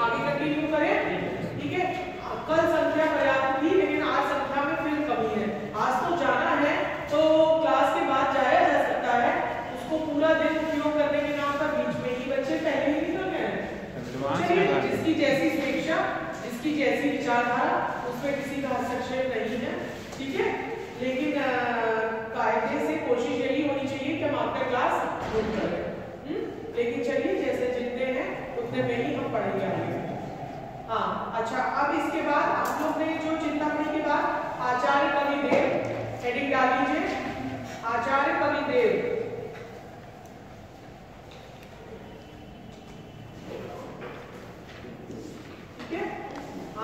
आगे कंटिन्यू करें, ठीक है। कल संख्या पर्याप्त थी लेकिन आज संख्या में फिर कमी है। आज तो जाना है तो क्लास के बाद जाया जा सकता है, उसको पूरा दिन उपयोग करने के नाम पर बीच में ही बच्चे पहले ही निकल गए हैं। जिसकी जैसी स्वेच्छा, जिसकी जैसी विचारधारा, उसमें किसी का हस्तक्षेप नहीं है, ठीक है। लेकिन कायदे से कोशिश यही होनी चाहिए कि हम आपका क्लास बुक करें। लेकिन चलिए जैसे जितने हैं उतने में ही हम पढ़ेंगे आगे। हाँ अच्छा, अब इसके बाद आप लोग ने जो चिंतामणि के बाद आचार्य कविदेव हेडिंग डाल लीजिए, आचार्य कविदेव। ठीक है,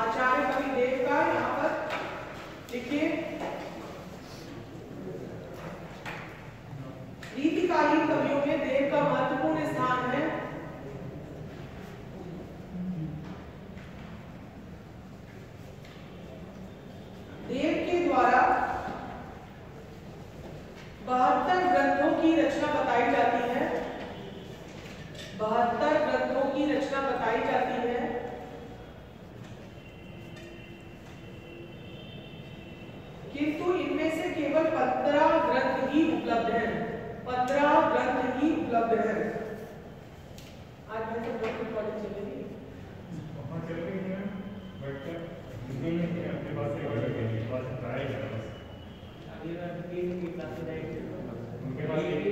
आचार्य कविदेव का यहाँ पर लिखिए, रीतिकालीन कवियों में देव का महत्वपूर्ण स्थान है। देव के द्वारा 72 ग्रंथों की रचना बताई जाती है, 72 ग्रंथों की रचना बताई जाती है। किंतु इनमें से केवल 15 ग्रंथ ही उपलब्ध हैं, 15 ग्रंथ ही उपलब्ध है। आज मैं तो बहुत रिकॉर्डिंग चलेगी, वहाँ चल रही है बट नहीं अपने पास एक और है, पास ट्राई कर बस अभी मैं टीम की क्लास में उनके पास एक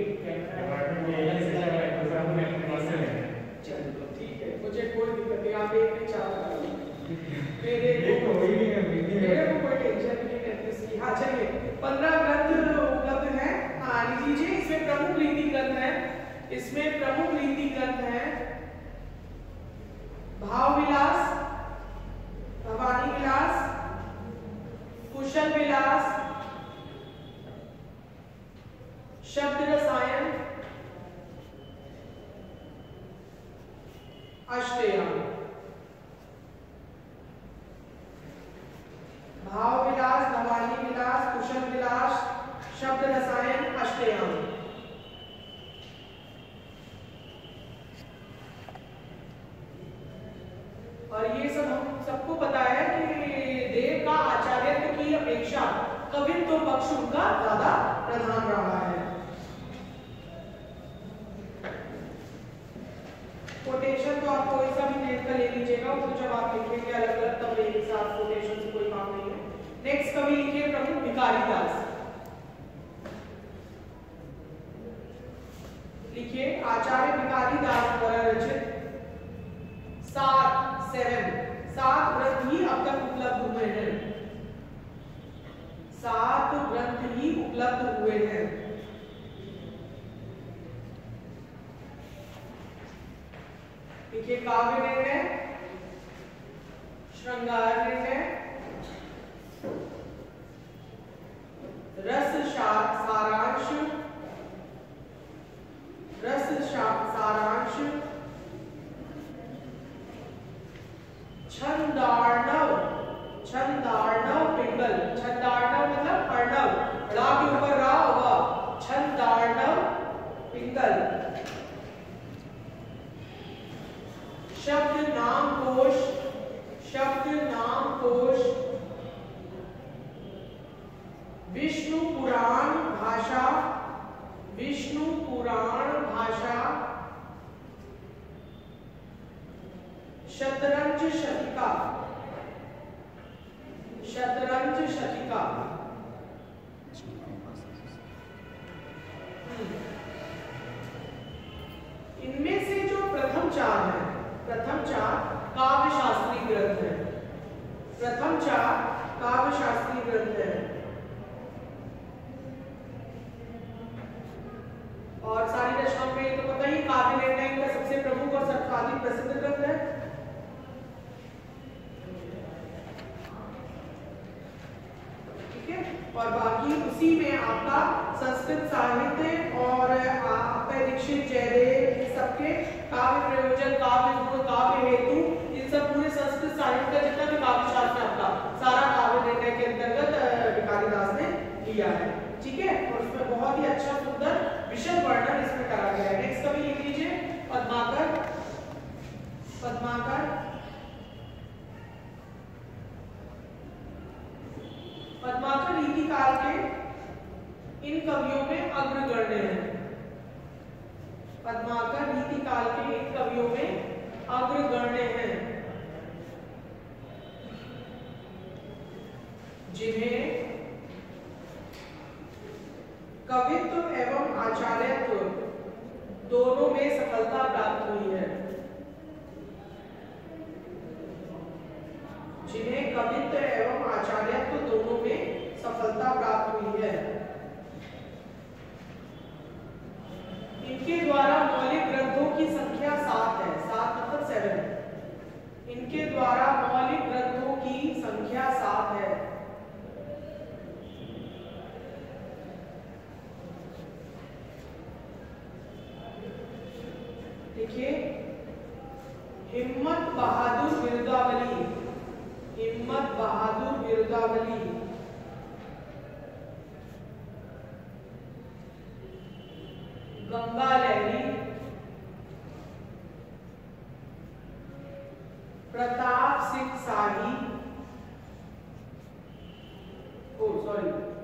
डिपार्टमेंट में एक सेशन है, दूसरा हमने अपने पास से लेना है। चलो ठीक है, मुझे कोई दिक्कत नहीं, आप एक नहीं चाहता मेरे को कोई नहीं है, मेरे को कोई टेंशन नहीं है इसकी। हाँ चलिए, 15 ग्रंथ उपलब्ध हैं। हाँ लिख लीजिए, इसमें प्रमुख रीति ग्रंथ है, इसमें प्रमुख रीति ग्रंथ है भाव विलास, भवानी विलास, कुशल विलास, शब्द रसायन, अष्टयाम। भाव विलास, भवानी विलास, कुशल विलास, शब्द रसायन, अष्टयाम। और ये सब हम सबको पता है कि देव का आचार्यत्व की अपेक्षा कवित्व पक्ष उनका ज्यादा प्रधान रहा है। कोटेशन तो आप कोई सा भी नेट का ले लीजिएगा, उसको जब आप लिखेंगे अलग अलग तब एक साथ कोटेशन से कोई काम नहीं है। नेक्स्ट कवि लिखिए प्रमुख भिखारी दास, लिखिए आचार्य भिखारी दास द्वारा रचित 7 ग्रंथ ही अब तक उपलब्ध हुए हैं, 7 ग्रंथ ही उपलब्ध हुए हैं। देखिए काव्य निर्णय, श्रृंगार निर्णय, रस सारांश, रस सारांश, छंदार्णव, छंदार्णव पिंगल, छंदार्णव मतलब अर्णव, रा के ऊपर रा होगा, छंदार्णव पिंगल, शब्द नाम कोश, शब्द नाम कोश, विष्णु पुराण भाषा, विष्णु पुराण भाषा, शतरंज शतिका, शतरंज शतिका। इनमें से जो प्रथम 4 हैं, प्रथम 4 काव्य शास्त्री ग्रंथ है, प्रथम 4 काव्य शास्त्री ग्रंथ है। और सारी रचनाओं में तो पता ही काव्य निर्णय का सबसे प्रमुख और सर्वाधिक प्रसिद्ध ग्रंथ है। ठीक है, और बाकी उसी में आपका संस्कृत साहित्य और आपका दीक्षित जयदेव सबके काव्य प्रयोजन, काव्य गुण, काव्य हेतु, इन सब पूरे संस्कृत साहित्य का जितना भी काव्य शास्त्र आपका सारा काव्य निर्णय के अंतर्गत भिखारी दास ने लिया है। ठीक है, और उसमें बहुत ही अच्छा सुंदर विषय वर्णन इसमें करा गया है। नेक्स्ट कवि लिख लीजिए पद्माकर, पद्माकर इन कवियों में अग्रगण्य हैं। पद्माकर रीति काल के इन कवियों में अग्रगण्य हैं, जिन्हें कवित्व एवं आचार्यत्व दोनों में सफलता प्राप्त हुई है। जिन्हें कवित्व एवं आचार्यत्व दोनों में सफलता प्राप्त हुई है। इनके द्वारा मौलिक ग्रंथों की संख्या 7 है। 7 मतलब 7। इनके द्वारा मौलिक ग्रंथों की संख्या 7 है। देखिए, हिम्मत बहादुर बिरुदावली, हिम्मत बहादुर बिरुदावली, गंगा लहरी, प्रताप सिंह शाही,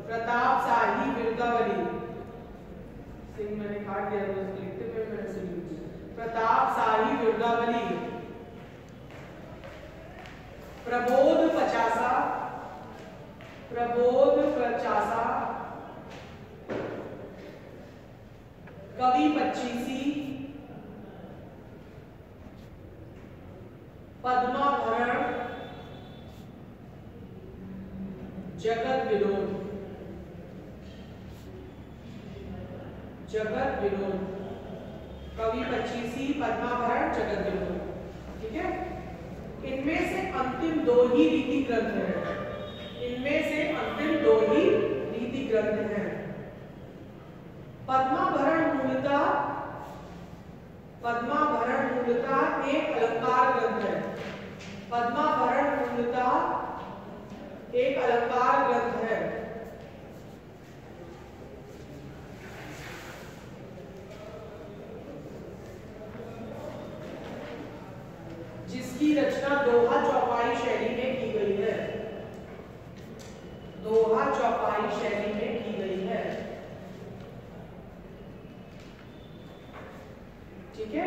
प्रताप शाही बिरुदावली, सिंह मैंने काट दिया तो लिखते हुए मैंने से लिख दिया। प्रताप शाही बिरुदावली, प्रबोध पचासा, प्रबोध पचासा, कवि पच्चीसी, पद्माभरण, जगत विनोद, जगत विनोद, कवि पच्चीसी, पद्माभरण, जगत विनोद। ठीक है, इनमें से अंतिम 2 ही रीति ग्रंथ हैं। इनमें से अंतिम 2 ही रीति ग्रंथ हैं। पद्माभरण मूलतः एक अलंकार ग्रंथ है। पद्माभरण मूलतः एक अलंकार ग्रंथ है। जिसकी रचना दोहा चौपाई शैली में की गई है। दोहा चौपाई शैली में की गई है। ठीक है,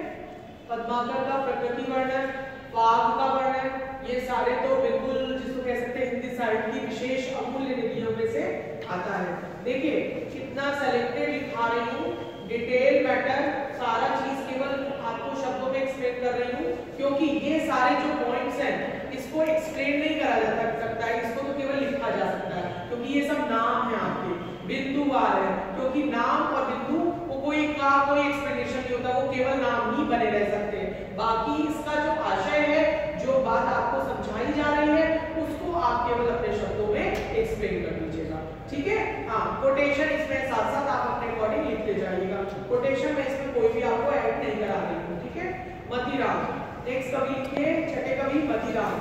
पद्माकर का प्रकृति वर्णन, बाघ का वर्णन, ये सारे तो बिल्कुल जिसको कह सकते हैं हिंदी साहित्य की विशेष अमूल्य निधियों में से आता है। देखिए कितना सेलेक्टेड लिखा रही हूँ, डिटेल मैटर, सारा चीज केवल आपको शब्दों में एक्सप्लेन कर रही हूँ, क्योंकि ये सारे जो पॉइंट्स हैं इसको एक्सप्लेन नहीं करा जा सकता है, इसको तो केवल लिखा जा सकता है, क्योंकि ये सब नाम है आपके, बिंदुवार है, क्योंकि नाम और बिंदु को कोई एक्सप्लेनेशन नहीं होता, वो केवल नाम ही बने रह सकते हैं। बाकी इसका जो आशय है, जो बात आपको समझाई जा रही है, उसको आप केवल अपने शब्दों में एक्सप्लेन कर दीजिएगा। ठीक है, हाँ, कोटेशन इसमें साथ साथ आप अपने अकॉर्डिंग लिखते जाइएगा। कोटेशन में इसमें कोई भी आपको ऐड नहीं करा रही हूँ। ठीक है, मतीराम, नेक्स्ट कवि लिखिए, छठे कवि मतीराम।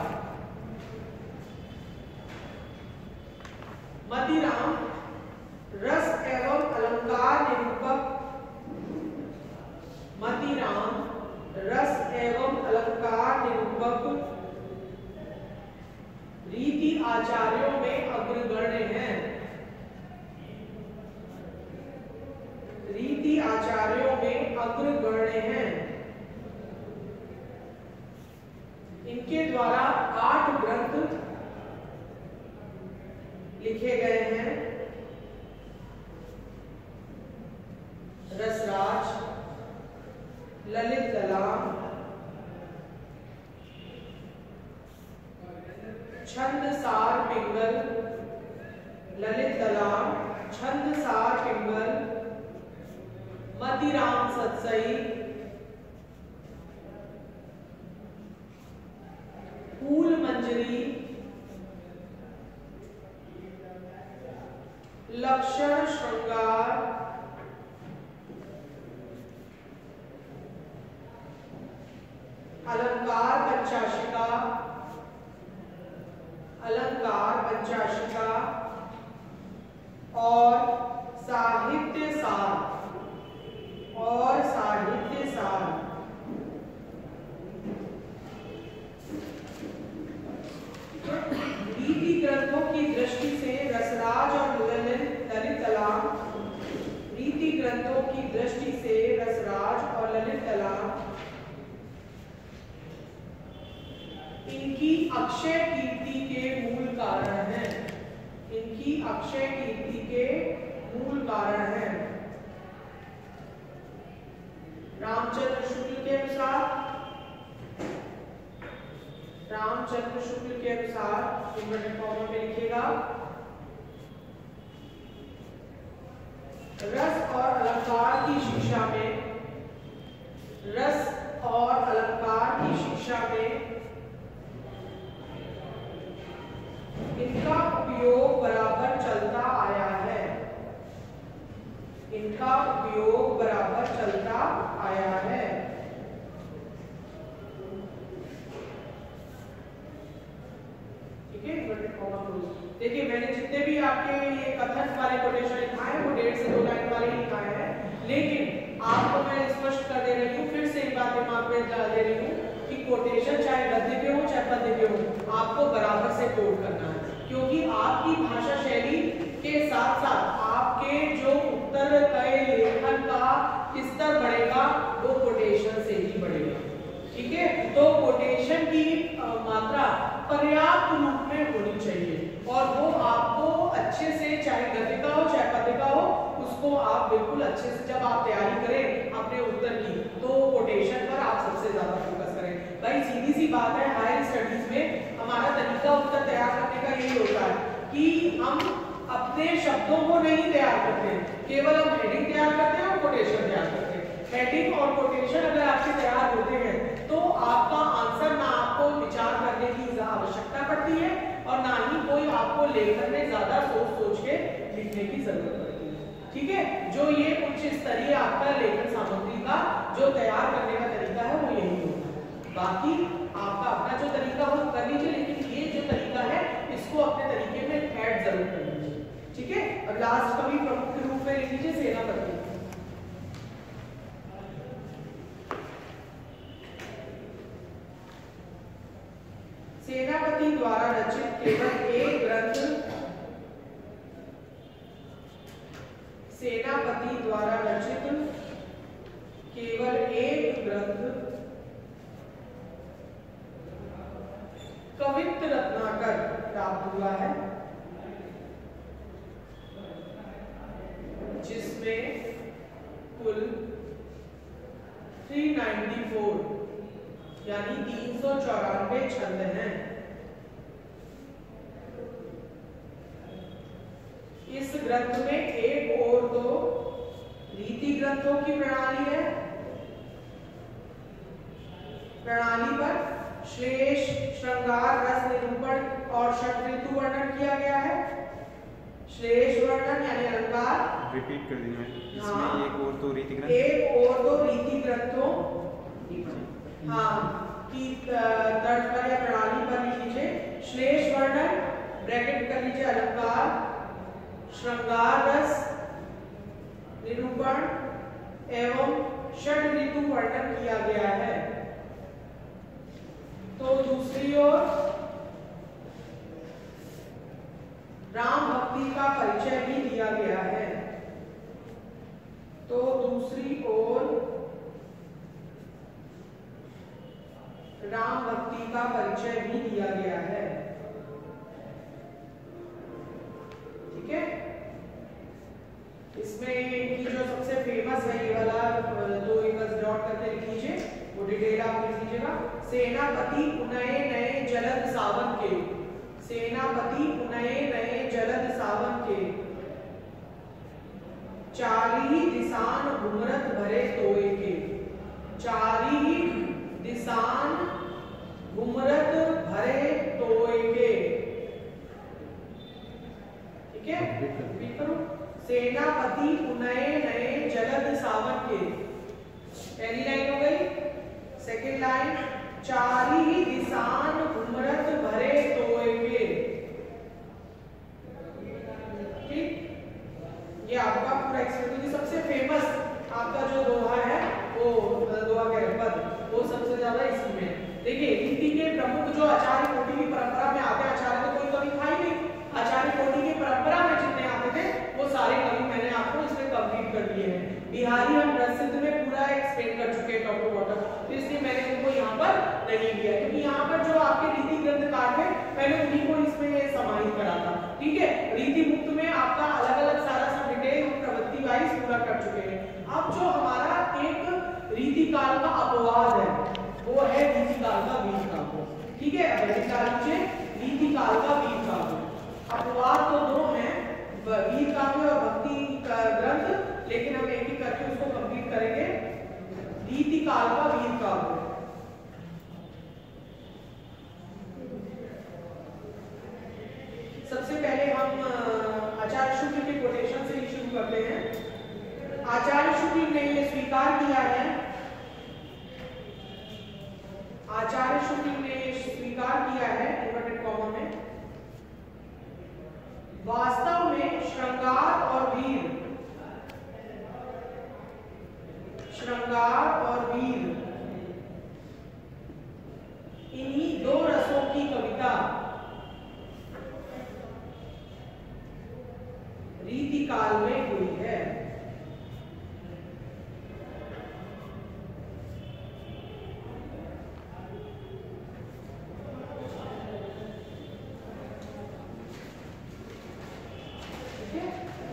मतीराम रस एवं अलंकार निरूपक, मतीराम रस एवं अलंकार निरूपक, रीति आचार्यों में अग्रगण्य हैं। रीति आचार्यों में अग्रगण्य हैं। इनके द्वारा 8 ग्रंथ लिखे गए हैं। रसराज, ललित कलाम, छंदसार पिंगल, ललित कलाम, छंदसार पिंगल, मतीराम सतसई, फूल मंजरी, लक्षण श्रृंगार, अलंकार पंचाशिका, अलंकार पंचाशिका और साहित्य सार, और साहित्य सार। रीति ग्रंथों की दृष्टि से रसराज और ललित कलाम इनकी अक्षय कीर्ति के मूल कारण हैं, इनकी अक्षय कीर्ति के मूल कारण हैं। रामचंद्र शुक्ल के अनुसार, रामचंद्र शुक्ल के अनुसार इन्वर्टेड कॉमा में लिखिएगा, रस और अलंकार की शिक्षा में, रस और अलंकार की शिक्षा में इनका उपयोग बराबर चलता आया है, इनका उपयोग बराबर चलता आया है। ठीक है, इन्वर्टेड कॉमा क्लोज। देखिए मैंने जितने भी आपके ये कथन वाले कोटेशन लिखाए हैं वो 1.5 से 2 लाइन वाले ही लिखाए हैं, लेकिन आपको मैं स्पष्ट कर दे रही हूँ, फिर से एक बात दिमाग में डाल दे रही हूँ कि कोटेशन चाहे गद्य पे हो चाहे पद्य पे हो, आपको बराबर से कोट करना है, क्योंकि आपकी भाषा शैली के साथ साथ आपके जो उत्तर के लेखन का स्तर बढ़ेगा वो कोटेशन से ही बढ़ेगा। ठीक है, तो कोटेशन की मात्रा पर्याप्त रूप में होनी चाहिए और वो आपको अच्छे से, चाहे गद्य का हो चाहे पद्य का हो, उसको आप बिल्कुल अच्छे से जब आप तैयारी करें अपने उत्तर की तो कोटेशन पर आप सबसे ज्यादा फोकस करें। भाई सीधी सी बात है, हायर स्टडीज में हमारा तरीका उत्तर तैयार करने का यही होता है कि हम अपने शब्दों को नहीं तैयार करते, केवल हम हेडिंग तैयार करते हैं और कोटेशन तैयार करते हैं। हेडिंग और कोटेशन अगर आपके तैयार होते हैं तो आपका आंसर ना आपको विचार करने की आवश्यकता पड़ती है और ना ही कोई आपको लेखन में ज्यादा सोच के लिखने की जरूरत पड़ती है। ठीक है, जो ये उच्च स्तरीय आपका लेखन सामग्री का जो तैयार करने का तरीका है वो यही होता है। बाकी आपका अपना जो तरीका हो कर लीजिए, लेकिन ये जो तरीका है इसको अपने तरीके में ऐड जरूर कर लीजिए। ठीक है, अब लास्ट कवि प्रमुख के रूप में लिख लीजिए सेनापति। सेनापति द्वारा रचित केवल एक ग्रंथ, सेनापति द्वारा रचित केवल एक ग्रंथ कवित्त रत्नाकर प्राप्त हुआ है, जिसमें कुल 394 यानी 394 छंद हैं। इस ग्रंथ में एक और दो रीति ग्रंथों की प्रणाली है, प्रणाली पर श्लेष, श्रृंगार, रस निरूपण और षट ऋतु वर्णन किया गया है। श्लेष वर्णन यानी अलंकार, रिपीट कर दीजिए। इसमें एक और दो रीति ग्रंथ, एक और दो रीति ग्रंथों की तर्ज पर या प्रणाली पर लिख लीजिए। श्लेष वर्णन ब्रैकेट कर लीजिए अलंकार, श्रृंगार, रस निरूपण एवं षट ऋतु वर्णन किया गया है। तो दूसरी ओर राम भक्ति का परिचय भी दिया गया है। तो दूसरी ओर राम भक्ति का परिचय भी दिया गया है। ठीक है, इसमें इनकी जो सबसे फेमस है ये वाला दो बस डॉट करके लिख लीजिए, वो डिटेल आप लिख लीजिएगा। सेनापति उनये नए जलद सावन के, सेनापति उनये नए जलद सावन के, चारी दिसान घुमरत भरे तोय के, चारी दिसान घुमरत भरे तोय के। ठीक है, रिपीट करो। सेनापति उनये नए जलद सावन के, पहली लाइन हो गई। सेकंड लाइन, चारी दिसान घुमरत भरे तोय के। ठीक, ये आपका पूरा एक्सप्लेनेशन। सबसे फेमस आपका जो दोहा है वो दोहा के पद वो सबसे ज्यादा इसी में। देखिए रीति के प्रमुख जो आचार्य कोटि की परंपरा में आते, आचार्य तो कोई कवि था ही नहीं, आचार्य कोटि की परंपरा में जितने आते थे वो सारे कवि मैंने आपको इसमें कंप्लीट कर दिए हैं। बिहारी हम रसिद में पूरा एक्सप्लेन कर चुके हैं टॉप टू बॉटम, तो इसलिए मैंने उनको यहाँ पर नहीं लिया, क्योंकि यहाँ पर जो आपके रीतिकार थे, मैंने उन्हीं को इसमें समाहित करा था। ठीक है, रीति मुक्त में आपका अलग अलग सारा सब डिटेल प्रवृत्ति वाइज पूरा कर चुके हैं। अब जो हमारा एक रीतिकाल का अपवाद है वो है रीतिकाल का वीर काव्य। ठीक है, रीतिकाल का वीर काव्य। अपवाद तो दो हैं, वीर काव्य और भक्ति ग्रंथ, लेकिन हम एक ही करके उसको कंप्लीट करेंगे। रीतिकाल का वीर काव्य, सबसे पहले हम आचार्य शुक्ल के कोटेशन से ही शुरू करते हैं। आचार्य शुक्ल ने ये स्वीकार किया है, आचार्य शुक्ल ने स्वीकार किया है इन्वर्टेड कॉमा में, वास्तव में श्रृंगार और वीर, श्रृंगार और वीर इन्हीं दो रसों की कविता रीतिकाल में हुई है।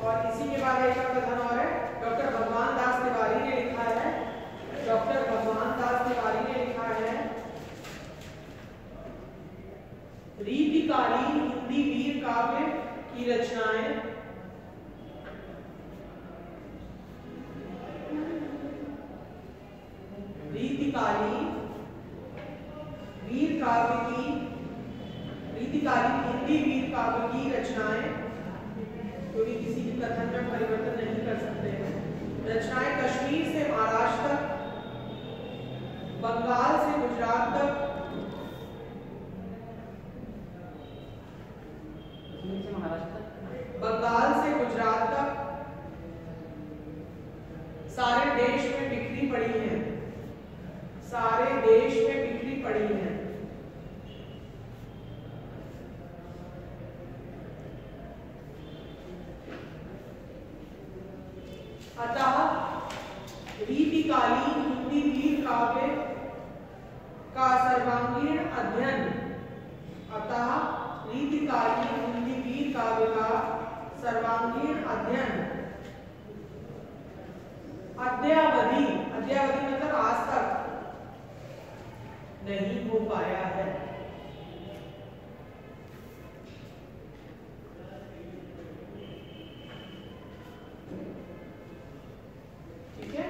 और इसी के बाद एक कथन और है, डॉक्टर भगवान दास तिवारी ने लिखा है, डॉक्टर भगवान दास तिवारी ने लिखा है, रीतिकालीन हिंदी वीर काव्य की रचनाएं रीतिकालीन वीर काव्य की, रीतिकालीन हिंदी वीर काव्य की रचनाएं, क्योंकि किसी भी कथन में परिवर्तन नहीं कर सकते हैं, रचनाएं कश्मीर से महाराष्ट्र तक, बंगाल से गुजरात तक, बंगाल से गुजरात तक सारे देश में बिखरी पड़ी हैं, सारे देश में बिखरी पड़ी हैं। अतः रीतिकालीन हिंदी वीर काव्य का सर्वांगीण अध्ययन, अतः रीतिकालीन हिंदी वीर काव्य का सर्वांगीण अध्ययन अद्यावधि, अद्यावधि मतलब आज तक नहीं हो पाया है। ठीक है,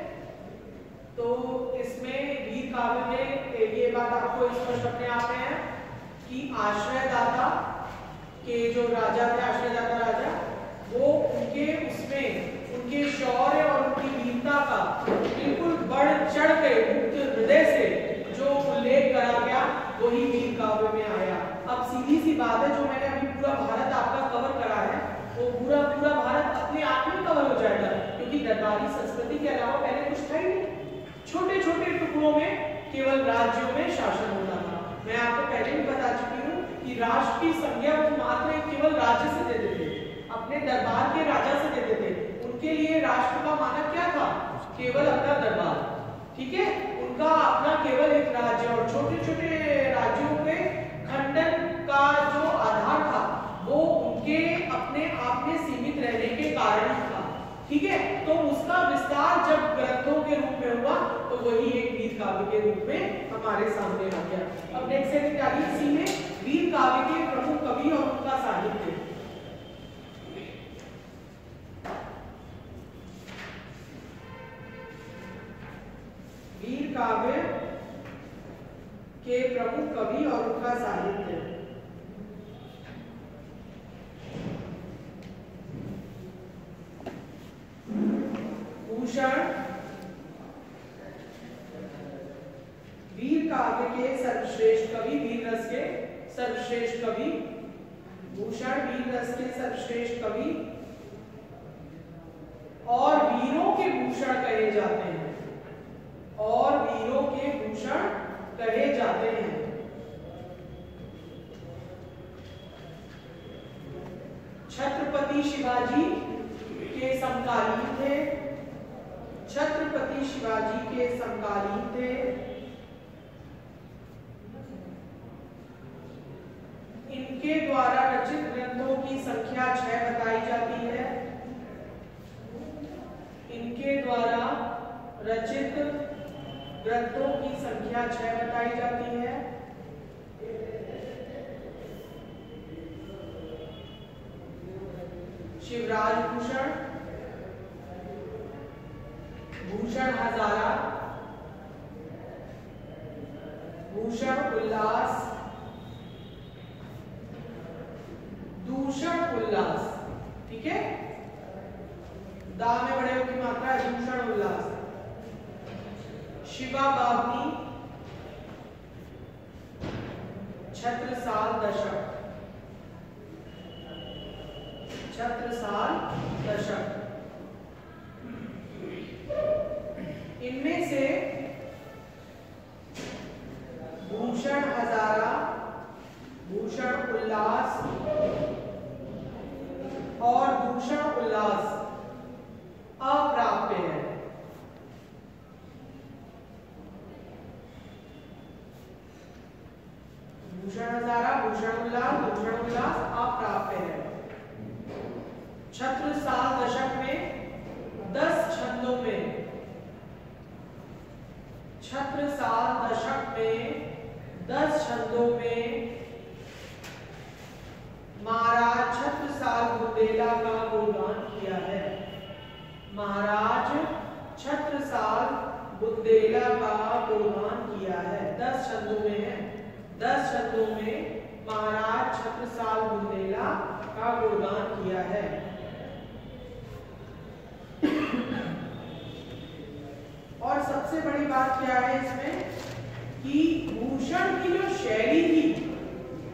तो इसमें वीर काव्य में ये बात आपको स्पष्ट अपने आप में है कि आश्रयदाता के जो राजा थे, आश्रयदाता राजा, वो उनके उसमें उनके शौर्य और उनकी वीरता का बिल्कुल बढ़ चढ़ के मुक्त हृदय से जो उल्लेख करा गया वही वीर काव्य में आया। अब सीधी सी बात है, जो मैंने अभी पूरा भारत आपका कवर करा है वो पूरा भारत अपने आप में कवर हो जाएगा, क्योंकि दरबारी संस्कृति के अलावा पहले कुछ था ही नहीं। छोटे छोटे टुकड़ों में केवल राज्यों में शासन होता था। मैं आपको पहले भी बता चुकी हूँ कि राष्ट्र की संज्ञा वो मात्र केवल राज्य से देते थे, अपने दरबार के राजा से देते थे। उनके लिए राष्ट्र का मानक क्या था? केवल अपना दरबार। ठीक है, उनका अपना केवल एक राज्य, और छोटे छोटे राज्यों के खंडन का जो आधार था वो उनके अपने आप में सीमित रहने के कारण था। ठीक है, तो उसका विस्तार जब ग्रंथों के रूप में हुआ तो वही एक वीर काव्य के रूप में हमारे सामने आ गया। अब नेक्स्ट है तारीख सी में वीर काव्य के प्रमुख कवि और उनका साहित्य। वीर काव्य के प्रमुख कवि और उनका साहित्य। भूषण वीर काव्य के सर्वश्रेष्ठ कवि, वीर रस के सर्वश्रेष्ठ कवि, भूषण वीर रस के सर्वश्रेष्ठ कवि और वीरों के भूषण कहे जाते हैं, और वीरों के भूषण कहे जाते हैं। छत्रपति शिवाजी के समकालीन थे, छत्रपति शिवाजी के समकालीन थे। इनके द्वारा रचित ग्रंथों की संख्या 6 बताई जाती है। इनके द्वारा रचित ग्रंथों की संख्या 6 बताई जाती है। शिवराज भूषण, भूषण हजारा, भूषण उल्लास, दूषण उल्लास, ठीक है, दा में बड़े की मात्रा है, दूषण उल्लास। शिवा बावनी, छत्रसाल दशक, छत्रसाल दशक। इनमें से भूषण हजारा, भूषण उल्लास और दूषण उल्लास अप्राप्य है। भूषण हजारा, भूषण उल्लास, दूषण उल्लास अप्राप्य है। छत्रसाल दशक में 10 छंदों में, छत्रसाल दशक में 10 छंदों में महाराज छत्रसाल बुंदेला का गुणगान किया है। महाराज छत्रसाल बुंदेला का गुणगान किया है। 10 छंदों में है, 10 छंदों में महाराज छत्रसाल बुंदेला का गुणगान किया है। और सबसे बड़ी बात क्या है इसमें कि भूषण की जो शैली थी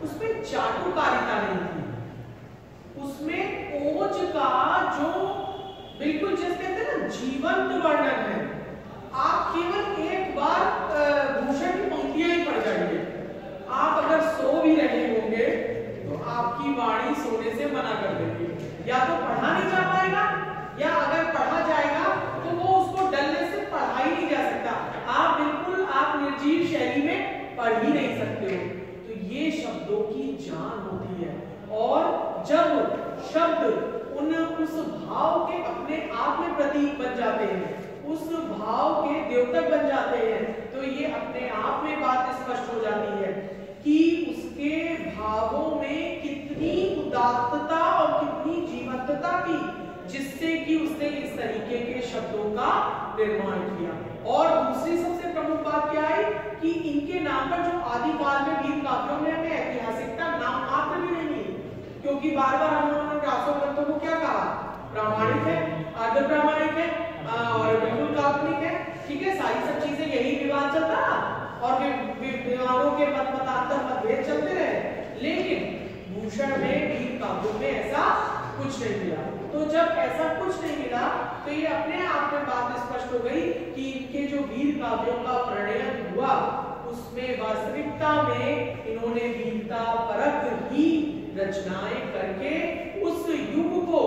उसमें चाटुकारिता नहीं थी, उसमें ओज का जो बिल्कुल जैसे कहते हैं ना जीवंत वर्णन है। आप केवल एक बार भूषण की पंक्तियां ही पढ़ जाइए, आप अगर सो भी रहे होंगे तो आपकी वाणी सोने से मना कर देगी। या तो पढ़ा नहीं जा पाएगा, या अगर पढ़ा जाएगा तो वो उसको डलने से पढ़ा ही नहीं जा सकता। आप बिल्कुल आप निर्जीव शैली में पढ़ ही नहीं सकते हो। तो ये शब्दों की जान होती है, और जब शब्द उस भाव के अपने आप में प्रतीक बन जाते हैं, उस भाव के द्योतक बन जाते हैं, तो ये अपने आप में बात स्पष्ट हो जाती है कि उसके भावों में कितनी उदात्तता और कितनी जीवंतता थी, जिससे कि उसने इस तरीके के शब्दों का निर्माण किया। और दूसरी सबसे प्रमुख बात क्या है कि इनके नाम पर जो आदिकाल में वीर काव्यों में हमें ऐतिहासिकता नाम मात्र भी नहीं है, क्योंकि बार बार हम लोगों ने व्यासों ग्रंथों को क्या कहा, प्रामाणिक है, अर्ध प्रामाणिक है और बिल्कुल काल्पनिक है, ठीक है, सारी सब चीजें यही विवाद चलता और विद्वानों के मतांतर मतभेद चलते रहे। लेकिन भूषण में वीर काव्यों में ऐसा कुछ नहीं मिला। तो जब ऐसा कुछ नहीं मिला तो ये अपने आप में बात स्पष्ट हो गई कि इनके जो वीर काव्यों का प्रणयन हुआ उसमें वास्तविकता में इन्होंने वीरता परक ही रचनाएं करके उस युग को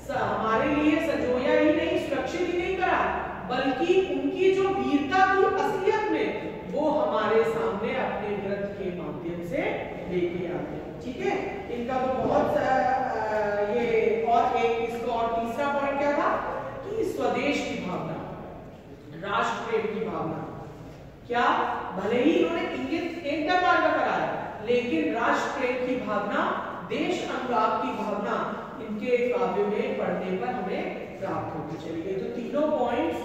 हमारे लिए संजोया ही नहीं, सुरक्षित ही नहीं करा, बल्कि उनकी जो वीरता थी असलियत में वो हमारे सामने अपने ग्रंथ के माध्यम से लेके आते। ठीक है, इनका तो बहुत ये और एक इसको और तीसरा पॉइंट क्या था कि स्वदेश की भावना, राष्ट्र प्रेम की भावना। क्या भले ही इन्होंने इंगित एक बार का कराया, लेकिन राष्ट्र प्रेम की भावना, देश अनुराग की भावना इनके काव्य में पढ़ने पर हमें प्राप्त होती चली गई। तो तीनों पॉइंट्स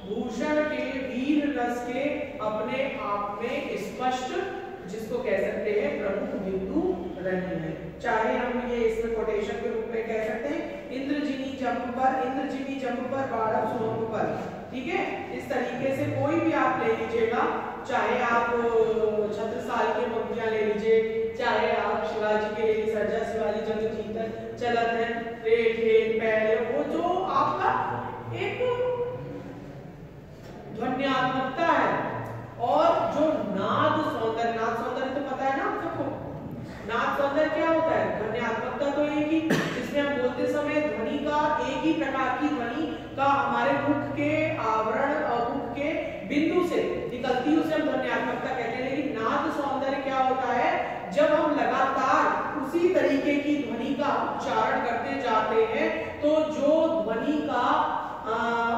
भूषण के वीर रस के अपने आप में स्पष्ट, जिसको कह सकते हैं प्रमुख बिंदु रहे हैं। चाहे हम ये इसमें कोटेशन के रूप में कह सकते हैं इंद्रजिनी जंप पर बाढ़ सुरंग पर, ठीक है, इस तरीके से कोई भी आप ले लीजिएगा, चाहे आप छत्रसाल के पंक्तियां ले लीजिए, चाहे आप शिवाजी के लिए सर्जा शिवाजी जंग जीतन चलत है, पहले वो जो आपका एक ध्वन्यात्मकता है और जो नाद सौंदर्य तो पता है ना आप सबको, नाद सौंदर्य क्या होता है, ध्वन्यात्मकता तो एक ही, जिसमें हम बोलते समय ध्वनि का एक ही प्रकार की ध्वनि का हमारे मुख के आवरण और मुख के बिंदु से निकलती, उसे हम ध्वन्यात्मकता कहते हैं। लेकिन नाद सौंदर्य क्या होता है, जब हम लगातार उच्चारण करते जाते हैं तो जो ध्वनि का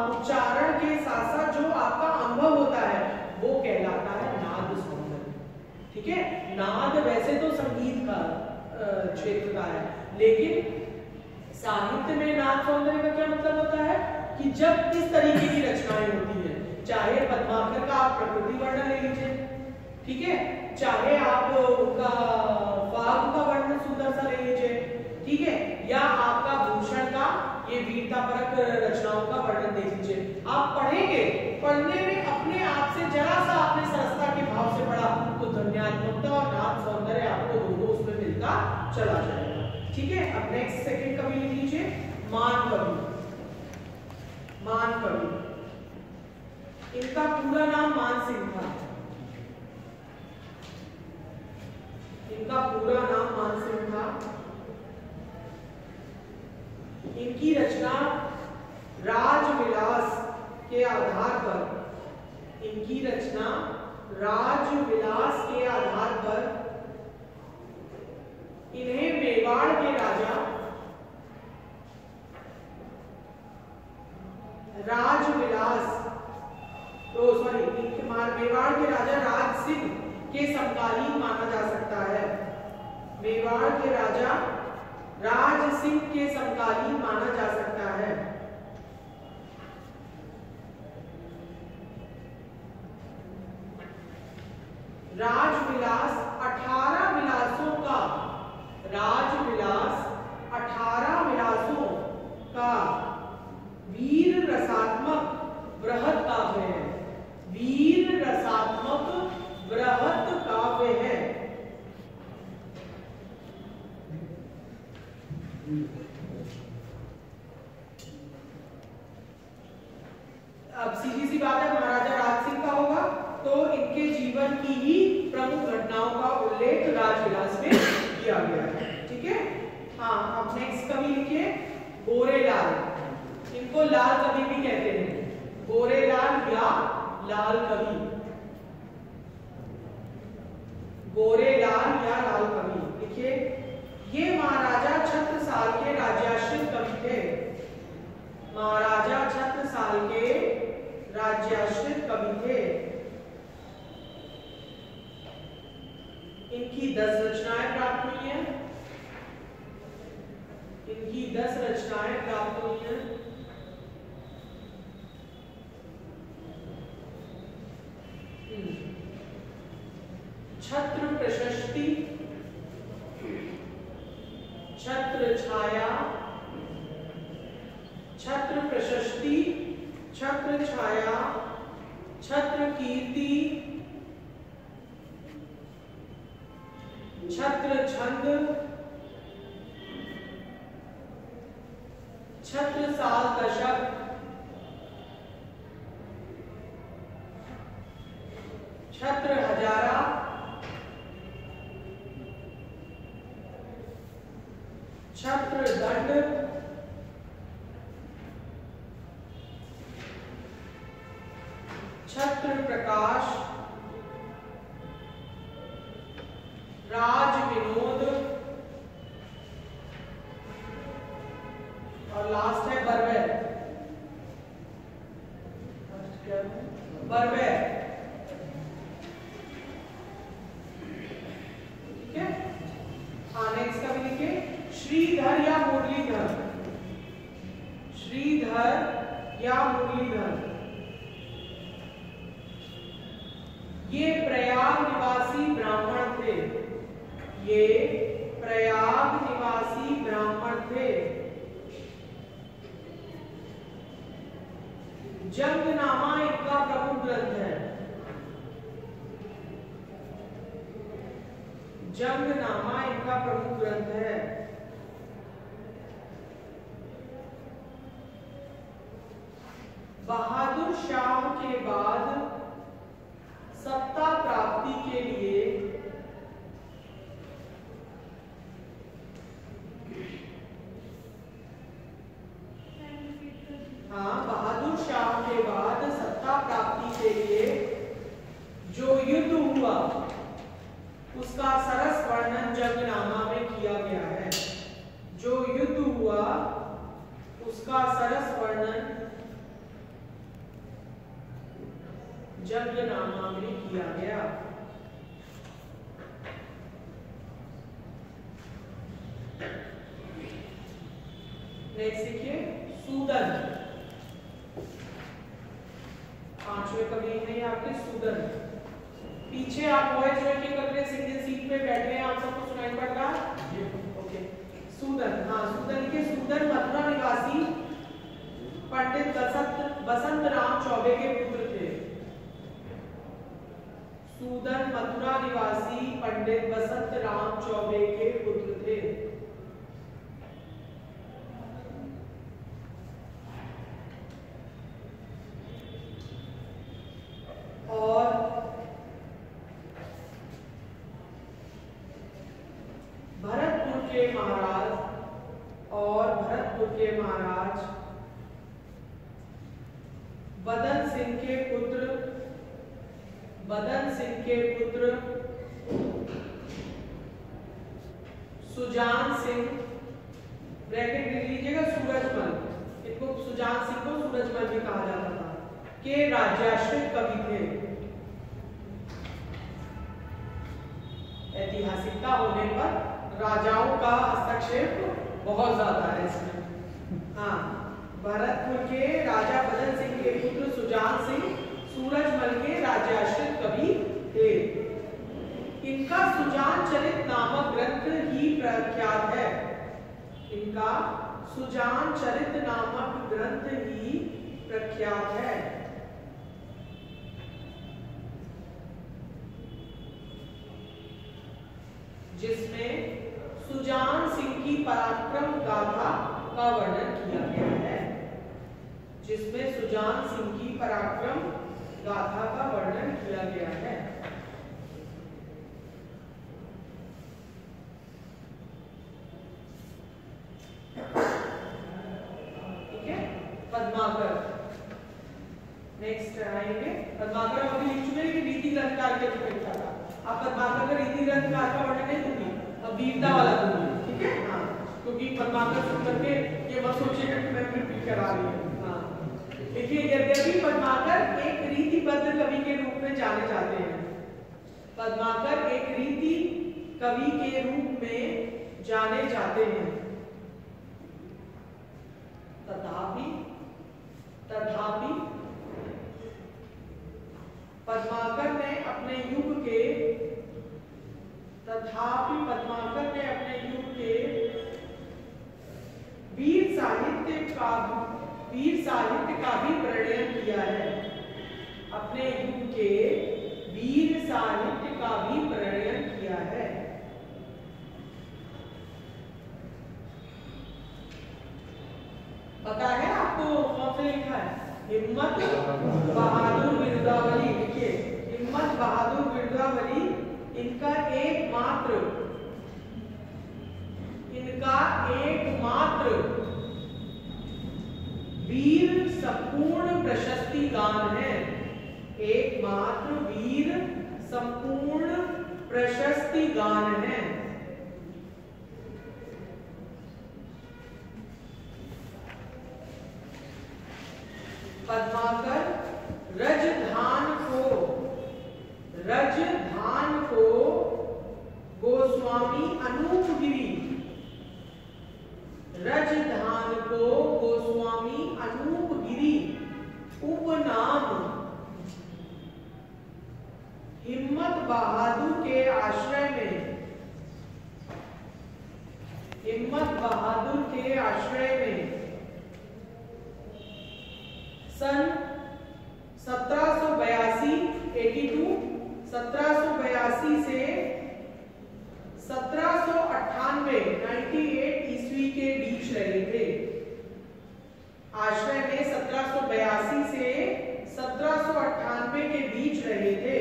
उच्चारण के साथ साथ जो आपका अनुभव होता है वो कहलाता है नाद सौंदर्य। ठीक है, नाद वैसे तो संगीत का क्षेत्र का है, लेकिन साहित्य में नाद सौंदर्य का क्या मतलब होता है कि जब इस तरीके की रचनाएं होती हैं, चाहे पद्माकर का आप प्रकृति वर्णन ले लीजिए, ठीक है, चाहे आप उनका फाग का वर्णन सुंदर सा ले लीजिए, ठीक है, या आपका भूषण का ये वीरता परक रचनाओं का वर्णन देख लीजिए। आप पढ़ेंगे, पढ़ने में अपने आप से जरा सा आपने सरसता के भाव से पढ़ा तो ध्वन्यात्मकता और नाद सौंदर्य आपको दोनों उसमें मिलता चला जाएगा। ठीक है, अब नेक्स्ट सेकंड कवि लिख लीजिए, मान कवि। मान कवि, इनका पूरा नाम मान सिंह था। इनका पूरा नाम मान सिंह था। इनकी रचना राजविलास के आधार पर, इनकी रचना राजविलास के आधार पर इन्हें मेवाड़ के राजा राजविलास मेवाड़ के राजा राज सिंह के समकालीन माना जा सकता है। मेवाड़ के राजा राज सिंह के समकालीन माना जा सकता है। राजविलास 18 विलासों का, राजविलास 18 विलासों का वीर रसात्मक बृहत काव्य है। वीर रसात्मक बृहत काव्य है। अब सीधी सी बात है, महाराजा राज सिंह का होगा तो इनके जीवन की ही प्रमुख घटनाओं का उल्लेख राजविलास में किया गया है। ठीक है, हाँ, अब नेक्स्ट कवि लिखिए गोरेलाल। इनको लाल कवि भी कहते हैं, गोरेलाल या लाल कवि, गोरेलाल या लाल कवि लिखिए। ये महाराजा छत्रसाल के राज्याश्रित कवि थे। महाराजा छत्रसाल के राज्याश्रित कवि थे। इनकी 10 रचनाएं प्राप्त हुई हैं। इनकी 10 रचनाएं प्राप्त हुई हैं। छत्र प्रशस्ति, छत्र छाया, छत्र प्रशस्ति, छत्र छाया, छत्र कीर्ति, छत्र छंद, छत्र साल दशक, छत्र हजारा, छत्र दंड, छत्र प्रकाश, राज विनोद और लास्ट है बरवे। बरवे, ठीक है। हाँ, नेक्स्ट कवि लिखिए श्रीधर या मुरलीधर। श्रीधर या मुरलीधर, ये प्रयाग निवासी ब्राह्मण थे। ये प्रयाग निवासी ब्राह्मण थे। जंगनामा इनका प्रमुख ग्रंथ है। जंगनामा इनका प्रमुख ग्रंथ है। बहादुर शाह के बाद सत्ता प्राप्ति के लिए बहादुर शाह के बाद सत्ता प्राप्ति के लिए जो युद्ध हुआ उसका सरस वर्णन जंगनामा में किया गया है। जो युद्ध हुआ उसका सरस वर्णन जंगनामा में किया गया। नेक्स्ट देखिए सूदन, पांचवें कवि है ये आपके सूदन। पीछे आप वॉइस जो करके सिंगल सीट पे बैठे हैं, आप सबको सुनाई पड़ रहा है? ओके। सूदन, हाँ सूदन के सूदन मथुरा निवासी पंडित बसंत राम चौबे के पुत्र थे। सूदन मथुरा निवासी पंडित बसंत राम चौबे के पुत्र थे। और भरतपुर के महाराज बदन सिंह के पुत्र सुजान सिंह, ब्रैकेट लिख लीजिएगा, सूरजमल, इनको सुजान सिंह को सूरजमल भी कहा जाता था, के राज्याश्रित कवि थे। ऐतिहासिकता होने पर राजाओं का हस्तक्षेप बहुत ज्यादा है इसमें। हाँ, भरतपुर के राजा बदन सिंह के पुत्र सुजान सिंह सूरजमल के राज्याश्रित कवि थे। इनका सुजान चरित नामक ग्रंथ ही प्रख्यात है। इनका सुजान चरित नामक ग्रंथ ही प्रख्यात है। जिसमें सुजान सिंह की पराक्रम गाथा का वर्णन किया गया है। जिसमें सुजान सिंह की पराक्रम गाथा का वर्णन किया गया है। ठीक है, पद्माकर नेक्स्ट आएंगे। पद्माकर अभी लिख चुके हैं कि रीति ग्रंथकार के रूप में था। आप पद्माकर का रीति ग्रंथकार का वर्णन नहीं दूंगी, अब वीरता वाला दूंगी। ठीक है, हाँ, क्योंकि पद्माकर सुन करके ये मत सोचिएगा कि मैं रिपीट करा रही हूँ। देखिए, यद्यपि पद्माकर एक रीतिबद्ध कवि के रूप में जाने जाते हैं। पद्माकर एक रीति कवि के रूप में जाने जाते हैं। तथापि पद्माकर ने अपने युग के वीर साहित्य का भी प्रणयन किया है। अपने युग के वीर साहित्य का भी प्रणयन किया है। पता है आपको कौन सा लिखा है? हिम्मत बहादुर वीरदावली। देखिए, हिम्मत बहादुर वीरदावली इनका एकमात्र वीर संपूर्ण प्रशस्ति गान है। एकमात्र वीर संपूर्ण प्रशस्ति गान है। पद्माकर रजधान को गोस्वामी अनूपगिरी उपनाम हिम्मत बहादुर के आश्रय में सन 1782 से 1798 ईस्वी के बीच रहे थे। आश्रय में 1782 से 1798 के बीच रहे थे।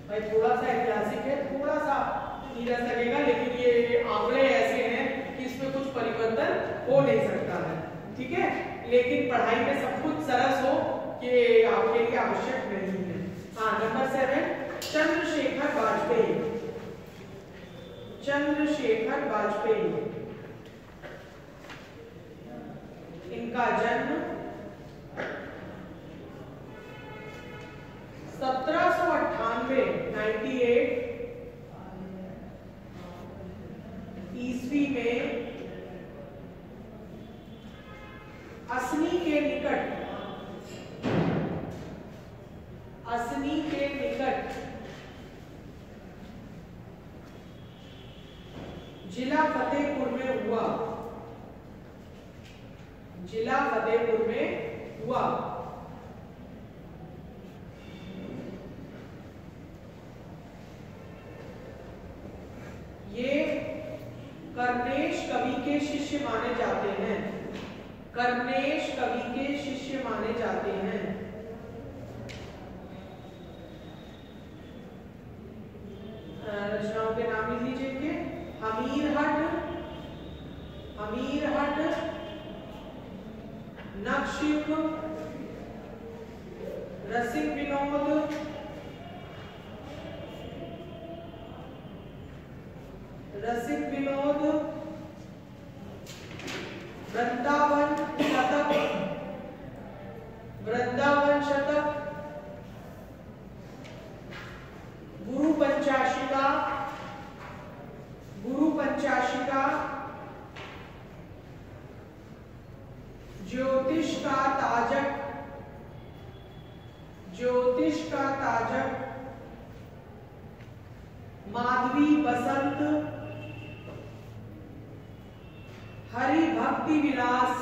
भाई थोड़ा सा ऐतिहासिक है, थोड़ा सा नीरस लगेगा, लेकिन ये आंकड़े ऐसे हैं कि इसमें कुछ परिवर्तन हो नहीं सकता है। ठीक है, लेकिन पढ़ाई में सब कुछ सरस हो कि आपके लिए आवश्यक नहीं है। हाँ, नंबर 7 चंद्रशेखर वाजपेयी। चंद्रशेखर वाजपेयी। इनका जन्म 1798 ईस्वी में असनी के निकट जिला फतेहपुर में हुआ। ये कर्णेश कवि के शिष्य माने जाते हैं। रचनाओं के नाम लिख लीजिए इनके। हमीरहट, नक्शिक, रसिक विनोद, वृंदावन शतक, गुरु पंचाशिका, ज्योतिष का ताजक, माधवी बसंत, हरि भक्ति विलास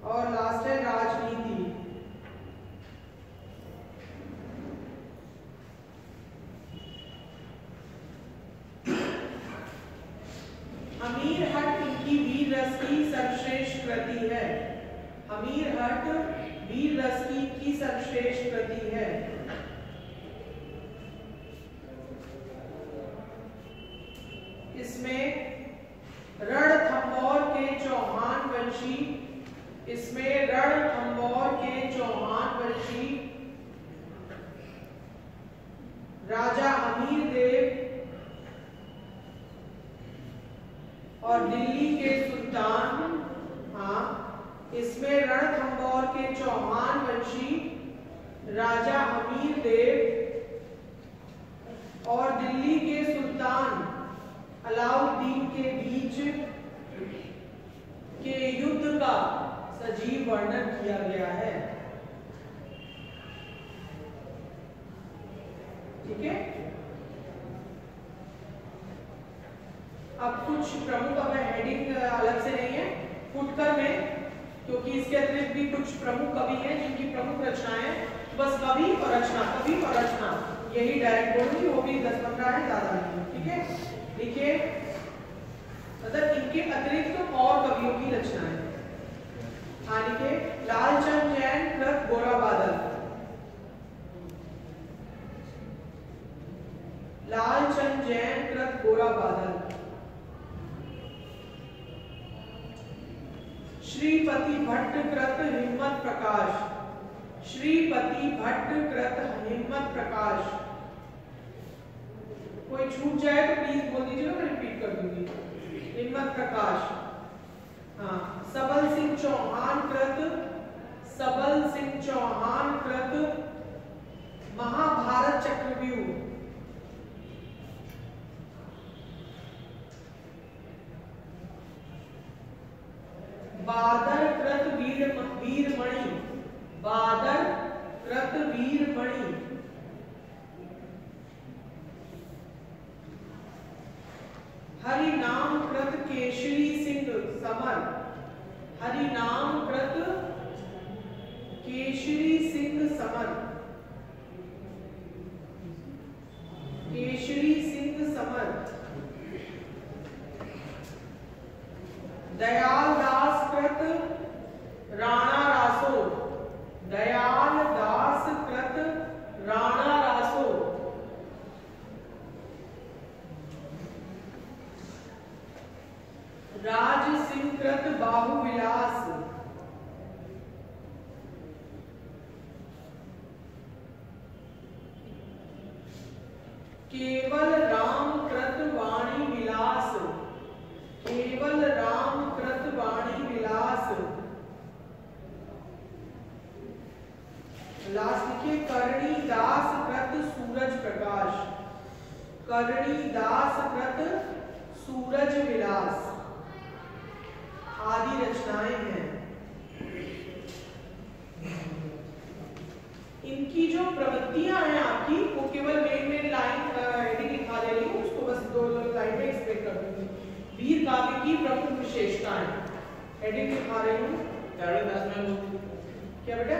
और लास्ट है राजनीति। हमीरहट इनकी वीर रस की सर्वश्रेष्ठ कृति है। इसमें रणथंभौर के चौहान वंशी राजा हमीर देव और दिल्ली के सुल्तान, इसमें रणथंभौर के चौहान वंशी राजा हमीर देव और दिल्ली के सुल्तान अलाउद्दीन के बीच के युद्ध का सजीव वर्णन किया गया है। ठीक है। अब कुछ प्रमुख, अब हेडिंग अलग से नहीं है, फुटकर में, क्योंकि इसके अतिरिक्त भी कुछ प्रमुख कवि हैं जिनकी प्रमुख रचनाएं, बस कवि और रचना यही डायरेक्ट बोलूंगी, वो भी 10-15 है, ज्यादा नहीं। ठीक है, देखिए, मतलब इनके अतिरिक्त और कवियों की रचनाएं। लिखिए, लालचंद जैन कृत गोरा बादल। श्रीपति भट्ट कृत हिम्मत प्रकाश। कोई छूट जाए तो प्लीज बोल दीजिएगा, मैं रिपीट कर दूंगी। हिम्मत प्रकाश। सबल सिंह चौहान कृत महाभारत चक्रव्यूह। बादर कृत वीरमणि। हरिनाम कृत केशरी सिंह समर। दयाल दास कृत राणा रासो। राज सिंह कृत बाहुविलास। केवल राम केवल राम कृत वाणी विलास, लास्ट लिखिए करणी दास कृत सूरज प्रकाश, करणी दास कृत सूरज विलास आदि रचनाएं हैं। इनकी जो प्रवृत्तियां हैं आपकी वो केवल मेन लाइन हेडिंग लिखा दे रही हूँ, उसको बस 2 लाइन में एक्सप्लेन कर दूंगी। वीर काव्य की प्रमुख विशेषताएं हेडिंग लिखा रही हूँ। क्या बेटा?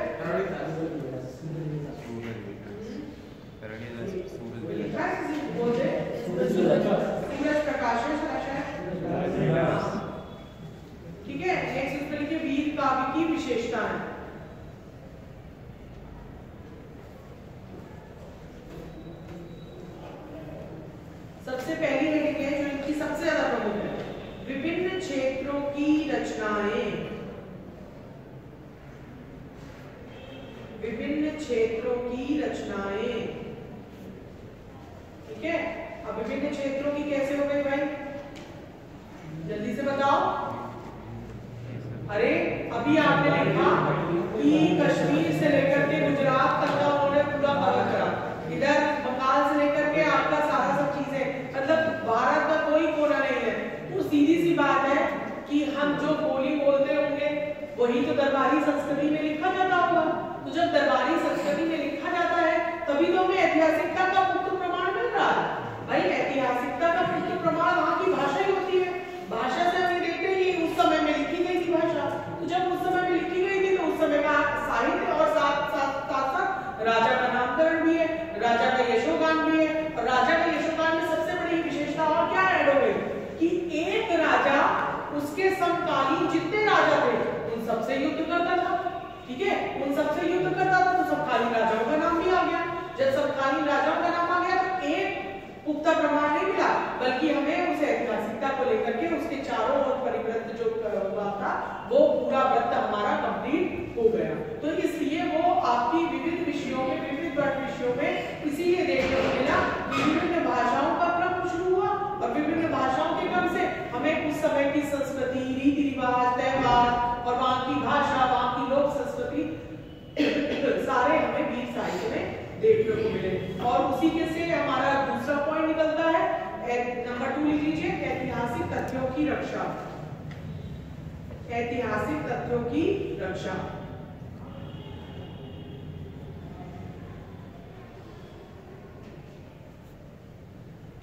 लिखा है बोलते सूरज प्रकाश है। ठीक है, नेक्स्ट उसमें लिखिए वीर काव्य की विशेषताएं। सबसे पहली हेडिंग है जो इनकी सबसे ज्यादा प्रमुख है, विभिन्न क्षेत्रों की रचनाएं, विभिन्न क्षेत्रों की रचनाएं। ठीक है, अब विभिन्न क्षेत्रों की कैसे हो गई भाई, जल्दी से बताओ। अरे अभी आपने लिखा कि कश्मीर से लेकर के गुजरात तक का उन्होंने पूरा कवर करा, इधर बंगाल से लेकर के आपका सारा सब चीजें, मतलब भारत का कोई कोना नहीं है। तो सीधी सी बात है कि हम जो बोली बोलते होंगे वही तो दरबारी संस्कृति में लिखा जाता होगा। तो जब दरबारी संस्कृति में लिखा जाता है तभी तो हमें ऐतिहासिकता का पुख्त प्रमाण मिल रहा है। भाई ऐतिहासिकता का पुख्त प्रमाण वहाँ की भाषा ही होती है। भाषा से हमें देखते हैं कि उस समय में लिखी गई थी भाषा, तो जब उस समय में लिखी गई थी तो उस समय का साहित्य और साथ राजा का नामकरण भी है, राजा का यशोगान भी है। और राजा का यशोगान में सबसे बड़ी विशेषता और क्या ऐड हो गई कि एक राजा उसके समकालीन जितने राजा थे उन सबसे युद्ध करता था। ठीक है, उन सबसे युद्ध करता था तो समकालीन राजाओं का नाम भी आ गया। जब समकालीन राजाओं का नाम आ गया तो एक पुख्ता प्रमाण नहीं मिला, बल्कि हमें उस ऐतिहासिकता को लेकर के उसके चारों ओर परिवृत्त जो हुआ था वो पूरा वृत्त हमारा कंप्लीट हो गया। तो इसलिए वो आपकी विविध विषयों में, विविध विषयों में इसीलिए देखने को मिला कि विभिन्न भाषाओं का क्रम शुरू हुआ और विभिन्न भाषाओं के क्रम से हमें उस समय की संस्कृति, रीति रिवाज, त्योहार और वहाँ की भाषा, वहाँ की लोक संस्कृति सारे हमें वीर साहित्य में देखने को मिले। और उसी के से हमारा दूसरा पॉइंट निकलता है, नंबर 2 लिख लीजिए, ऐतिहासिक तथ्यों की रक्षा। ऐतिहासिक तथ्यों की रक्षा।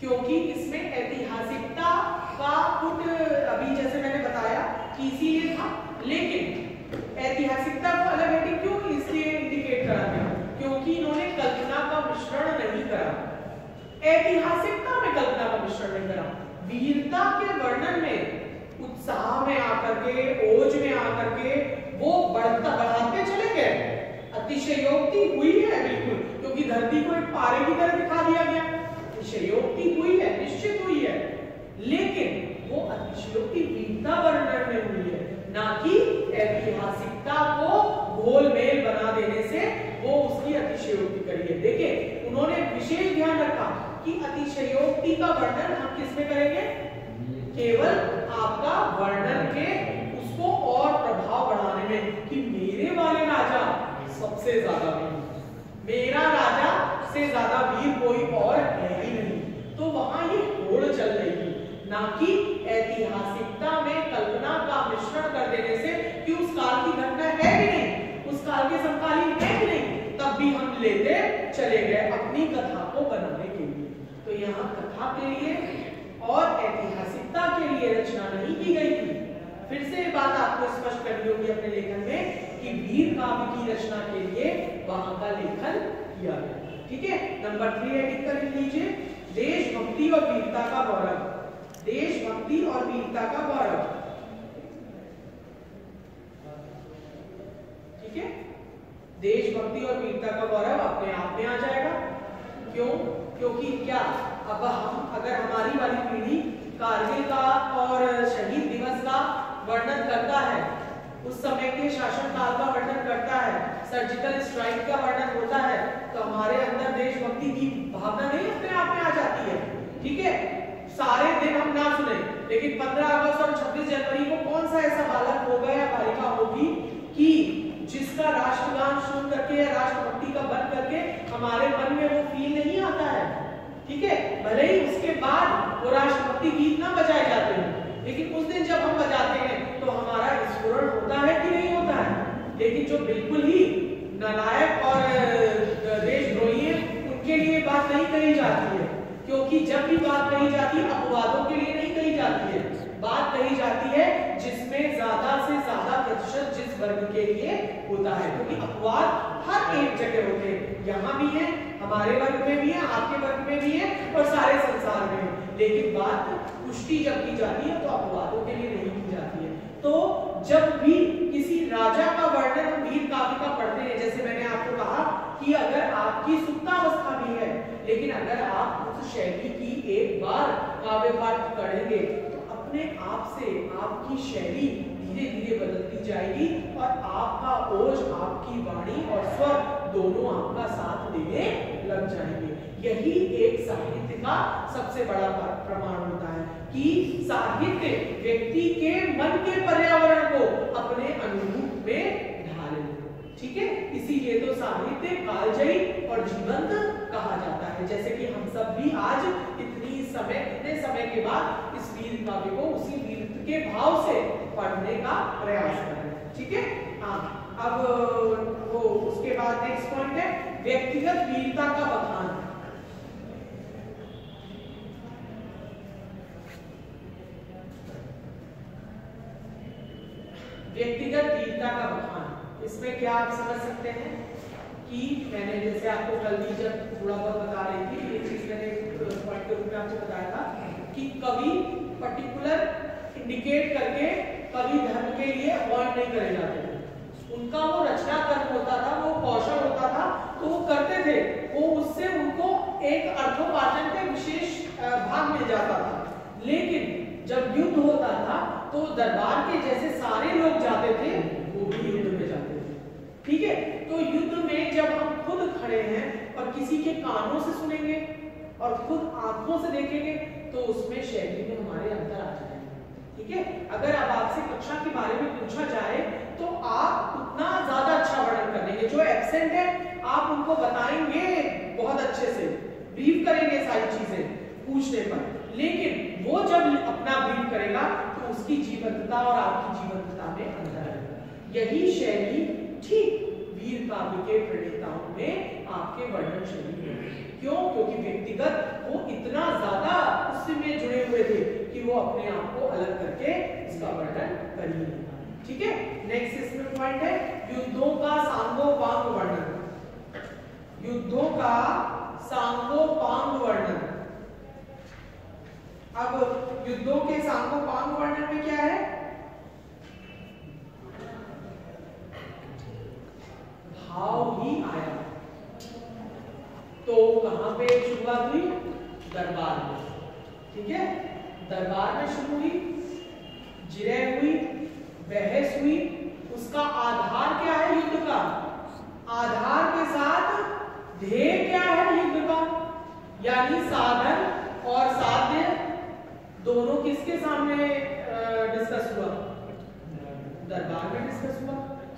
क्योंकि इसमें ऐतिहासिकता का पुट अभी जैसे मैंने बताया कि इसीलिए था, लेकिन ऐतिहासिकता को अलग हेडिंग क्यों इसलिए इंडिकेट करा गया, क्योंकि इन्होंने कल्पना का मिश्रण नहीं करा। ऐतिहासिकता में कल्पना का मिश्रण नहीं करा, वीरता के वर्णन में उत्साह में आकर के, ओज में आकर के वो बढ़ाते चले गए। अतिशयोक्ति हुई है बिल्कुल, क्योंकि धरती को एक पारे की तरह दिखा दिया गया। अतिशयोक्ति हुई है, निश्चित हुई है, लेकिन वो अतिशयोक्ति वीरता वर्णन में हुई है, ना कि ऐतिहासिकता को घोलमेल बना देने से वो उसकी अतिशयोक्ति करी है। देखिए उन्होंने विशेष ध्यान रखा कि अतिशयोक्ति का वर्णन हम किस में करेंगे, केवल आपका वर्णन के उसको और प्रभाव बढ़ाने में, कि मेरे वाले राजा सबसे ज्यादा वीर, मेरा राजा से ज्यादा वीर कोई और है ही नहीं। तो वहां ये होड़ चल रही थी, ना कि ऐतिहासिकता में कल्पना का मिश्रण कर देने से कि उस काल की घटना है कि नहीं, उस काल के समकालीन है कि नहीं, तब भी हम लेते चले गए अपनी कथा को बनाने के लिए। तो यहाँ कथा के लिए और ऐतिहासिकता के लिए रचना नहीं की गई थी। फिर से बात आपको स्पष्ट करनी होगी अपने लेखन में कि वीर काव्य की रचना के लिए वहां का लेखन किया गया। ठीक है, नंबर 3 हेडिंग कर लीजिए, देशभक्ति और वीरता का गौरव। देशभक्ति और वीरता का गौरव। ठीक है, देशभक्ति और वीरता का गौरव अपने आप में आ जाएगा। क्यों? क्योंकि क्या अब हम अगर हमारी वाली पीढ़ी कारगिल का और शहीद दिवस का वर्णन करता है, उस समय के शासनकाल का वर्णन करता है, सर्जिकल स्ट्राइक का वर्णन होता है, तो हमारे अंदर देशभक्ति की भावना नहीं अपने आप में आ जाती है। ठीक है, सारे दिन हम ना सुने लेकिन 15 अगस्त और 26 जनवरी को कौन सा ऐसा बालक होगा या बालिका होगी कि जिसका राष्ट्रगान सुन करके या राष्ट्रभक्ति का बन करके हमारे मन में वो फील नहीं आता है, ठीक है। भले ही उसके बाद वो राष्ट्रभक्ति गीत ना बजाए जाते हैं, लेकिन उस दिन जब हम बजाते हैं तो हमारा स्फुरण होता है कि नहीं होता है। लेकिन जो बिल्कुल ही नालायक और देशद्रोही है उनके लिए बात नहीं कही जाती है, क्योंकि जब भी बात कही जाती है अपवादों के लिए नहीं कही जाती है, बात कही जाती है जिसमें ज्यादा से ज्यादा प्रतिशत जिस वर्ग के लिए होता है, क्योंकि अपवाद हर एक जगह होते हैं, यहाँ भी है, हमारे वर्ग में भी है, आपके वर्ग में भी है और सारे संसार में है। लेकिन बात पुष्टि जब की जाती है तो अपवादों के लिए नहीं की जाती है। तो जब भी किसी राजा का वर्णन हम वीर काव्य का पढ़ते हैं, जैसे मैंने आपको कहा कि अगर आपकी सुप्तावस्था भी है, लेकिन अगर आप उस शैली की एक बार काव्य पाठ पढ़ेंगे तो अपने आप से आपकी शैली धीरे धीरे बदलती जाएगी और आपका ओज, आपकी वाणी और स्वर दोनों आपका साथ देने लग जाएंगे। यही एक साहित्य का सबसे बड़ा प्रमाण होता है कि साहित्य व्यक्ति के मन के पर्यावरण को अपने अनुरूप में ढाले, ठीक है। इसीलिए तो साहित्य कालजयी और जीवंत कहा जाता है। जैसे कि हम सब भी आज इतने समय के बाद इस वीर काव्य को उसी वीरत्व के भाव से पढ़ने का प्रयास कर रहे हैं, ठीक है। हाँ, अब वो उसके बाद नेक्स्ट पॉइंट है व्यक्तिगत वीरता का बखान। व्यक्तिगत वीरता का बखान, इसमें क्या आप समझ सकते हैं कि मैंने जैसे आपको कल भी जब थोड़ा बहुत बता रही थी, ये चीज मैंने पॉइंट के रूप में आपको बताया था कि कवि पर्टिकुलर इंडिकेट करके कवि धर्म के लिए अपॉइंट नहीं करे जाते थे। उनका वो रचना कर्म होता था, वो कौशल होता था, तो वो करते थे, वो उससे उनको एक अर्थोपार्जन का विशेष भाग मिल जाता था। लेकिन जब युद्ध होता था तो दरबार के जैसे सारे लोग जाते थे, वो भी युद्ध में जाते थे, ठीक है। तो युद्ध में जब हम खुद खड़े हैं और किसी के कानों से सुनेंगे और खुद आंखों से देखेंगे तो उसमें शैली में हमारे अंतर आ जाएंगे, ठीक है। अगर अब आपसे कक्षा के बारे में पूछा जाए तो आप उतना ज्यादा अच्छा वर्णन कर देंगे, जो एब्सेंट है आप उनको बताएंगे बहुत अच्छे से, ब्रीफ करेंगे सारी चीजें पूछने पर, लेकिन वो जब अपना ब्रीफ करेगा तो उसकी जीवंतता और आपकी जीवंतता में अंतर आएगा। यही शैली ठीक वीर काव्य के प्रणेताओं में आपके वर्णन शैली है। क्यों? क्योंकि व्यक्तिगत वो इतना ज्यादा उसमें जुड़े हुए थे कि वो अपने आप को अलग करके इसका वर्णन कर ही नहीं पाए, ठीक है। नेक्स्ट इसमें पॉइंट है युद्धों का सांगोपांग वर्णन। युद्धों का सांगोपांग वर्णन। अब युद्धों के सांगोपांग वर्णन में क्या है? भाव ही आया। तो कहां पे शुरुआत हुई? दरबार में, ठीक है। दरबार में शुरू हुई, जिरह हुई, बहस हुई। उसका आधार क्या है? युद्ध का। आधार के साथ ध्येय क्या है युद्ध का? यानी साधन और साध्य दोनों किसके सामने डिस्कस हुआ? दरबार में डिस्कस हुआ।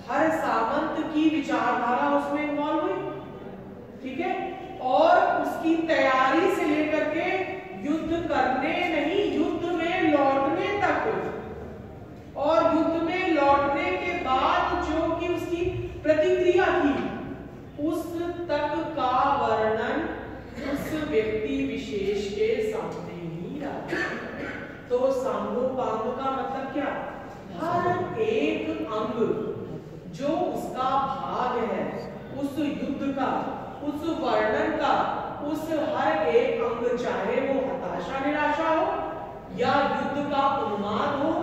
हर सामंत की विचारधारा उसमें इन्वॉल्व हुई, ठीक है। और उसकी तैयारी से लेकर के युद्ध करने नहीं, युद्ध में लौटने तक, और युद्ध में लौटने के बाद जो कि उसकी प्रतिक्रिया थी, उस तक का वर्णन उस व्यक्ति विशेष के सामने ही रहा। तो सांगोपांग का मतलब क्या? हर एक अंग जो उसका भाग है उस युद्ध का, उस वर्णन का, उस हर एक अंग, चाहे वो हताशा निराशा हो या युद्ध का उन्माद हो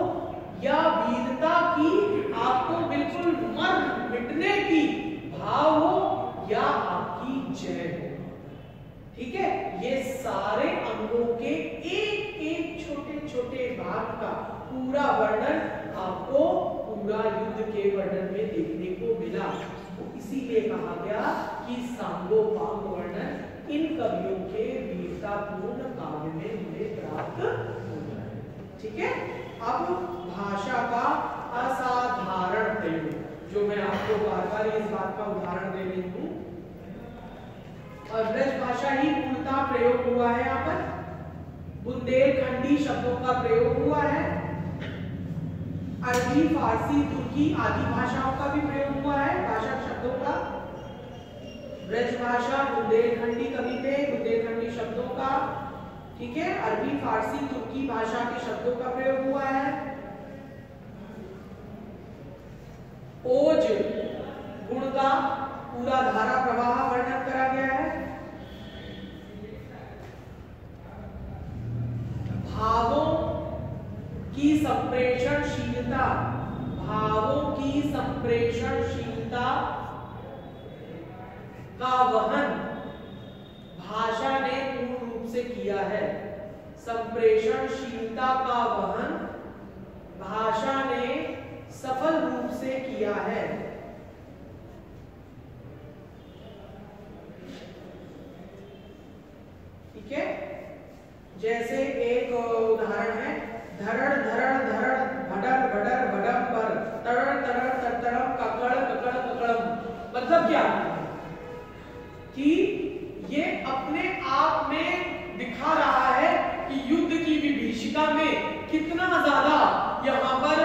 या वीरता की आपको बिल्कुल मर मिटने की भाव हो या आपकी जय हो, ठीक है। ये सारे अंगों के एक एक छोटे छोटे भाग का पूरा वर्णन आपको पूरा युद्ध के वर्णन में देखने को मिला। तो इसीलिए कहा गया कि सांगोपांग वर्णन इन कवियों के वीरतापूर्ण काव्य में हमें प्राप्त होता है, ठीक है। अब भाषा का असाधारण प्रयोग, जो मैं आपको बार बार इस बात का उदाहरण दे रही हूँ। और ब्रज भाषा ही पूर्णतः प्रयोग हुआ है यहाँ पर। बुंदेलखंडी शब्दों का प्रयोग हुआ है। अरबी, फारसी, तुर्की आदि भाषाओं का भी प्रयोग हुआ है, भाषा शब्दों का। ब्रज भाषा, बुंदेलखंडी कविते, बुंदेलखंडी शब्दों का, ठीक है। अरबी, फारसी, तुर्की भाषा के शब्दों का प्रयोग हुआ है। ओज गुण का पूरा धारा प्रवाह वर्णन करा गया है। भावों की संप्रेषणशीलता, भावों की संप्रेषणशीलता का वहन भाषा ने पूर्ण रूप से किया है। संप्रेषणशीलता का वहन भाषा ने सफल रूप से किया है। ठीक है। जैसे एक उदाहरण है, धरण धरण धरण भडर भडर भडम पर तरण तरण तड़तड़म ककड़ ककड़ ककड़म। मतलब क्या कि ये अपने आप में दिखा रहा है कि युद्ध की विभीषिका में कितना ज्यादा यहाँ पर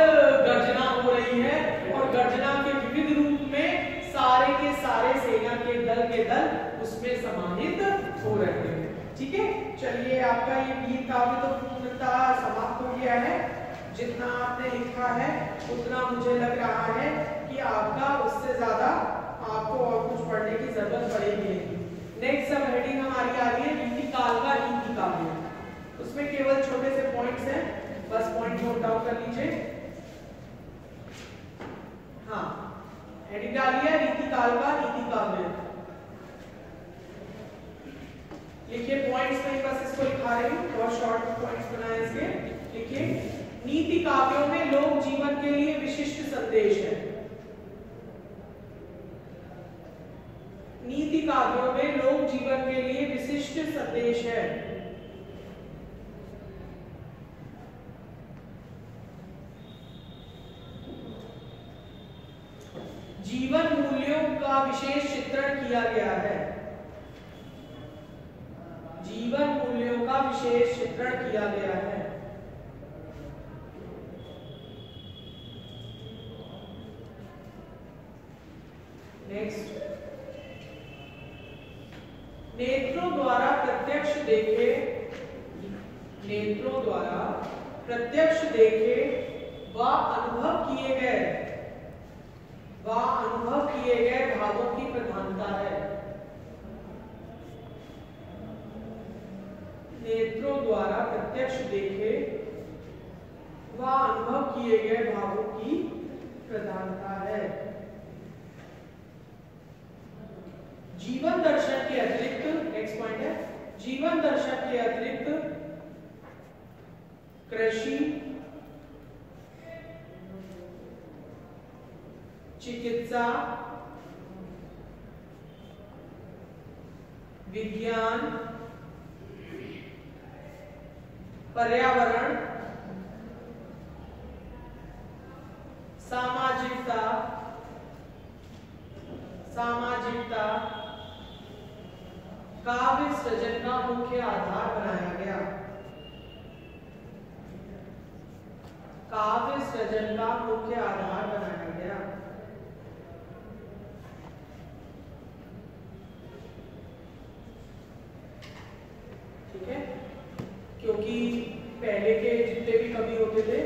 गर्जना हो रही है, और गर्जना के विविध रूप में सारे के सारे सेना के दल उसमें समाहित हो रहे हैं। ठीक है। चलिए, आपका ये वीर काव्य तो पूर्णतः समाप्त हो गया है। जितना आपने लिखा है उतना मुझे लग रहा है कि आपका उससे ज्यादा आपको और कुछ पढ़ने की जरूरत पड़ेगी। नेक्स्ट सब हेडिंग हमारी आ रही है रीति काल का रीति काव्य। उसमें केवल छोटे से पॉइंट्स हैं, बस पॉइंट नोट डाउन कर लीजिए। हाँ, हेडिंग डाली है रीति काल का रीति काव्य। लिखिए, पॉइंट्स नहीं, बस इसको लिखा रही हूँ, बहुत शॉर्ट पॉइंट्स बनाए इसके। लिखिए, नीति काव्यों में लोक जीवन के लिए विशिष्ट संदेश है। नीति काव्यों में लोक जीवन के लिए विशिष्ट संदेश है। जीवन मूल्यों का विशेष चित्रण किया गया है। जीवन मूल्यों का विशेष चित्रण किया गया है। नेक्स्ट, नेत्रों द्वारा प्रत्यक्ष देखे, नेत्रों द्वारा प्रत्यक्ष देखे व अनुभव किए गए भावों की प्रधानता है। नेत्रों द्वारा प्रत्यक्ष देखे व अनुभव किए गए भावों की प्रधानता है। जीवन दर्शन के अतिरिक्त, नेक्स्ट पॉइंट है, जीवन दर्शन के अतिरिक्त कृषि, चिकित्सा, विज्ञान, पर्यावरण, सामाजिकता काव्य सृजन का मुख्य आधार बनाया गया। काव्य सृजन का मुख्य आधार बनाया गया। ठीक है। क्योंकि पहले के जितने भी कवि होते थे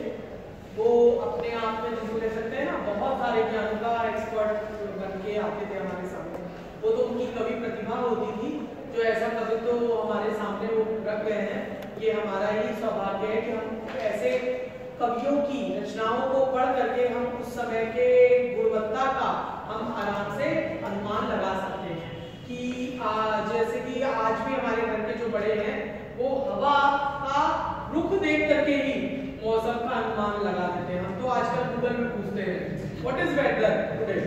वो अपने आप में, जिसको कह सकते हैं ना, बहुत सारे ज्ञानों का एक्सपर्ट बन के आते थे हमारे सामने। वो तो उनकी कवि प्रतिभा होती थी, जो ऐसा कवि तो हमारे सामने वो रख गए हैं। ये हमारा ही सौभाग्य है कि हम ऐसे कवियों की रचनाओं को पढ़ करके हम उस समय के गुणवत्ता का हम आराम से अनुमान लगा सकते हैं कि जैसे कि आज भी हमारे घर के जो बड़े हैं वो हवा का रुख देख करके ही मौसम का अनुमान लगा देते हैं। हम तो आजकल गूगल में पूछते हैं what is whether today,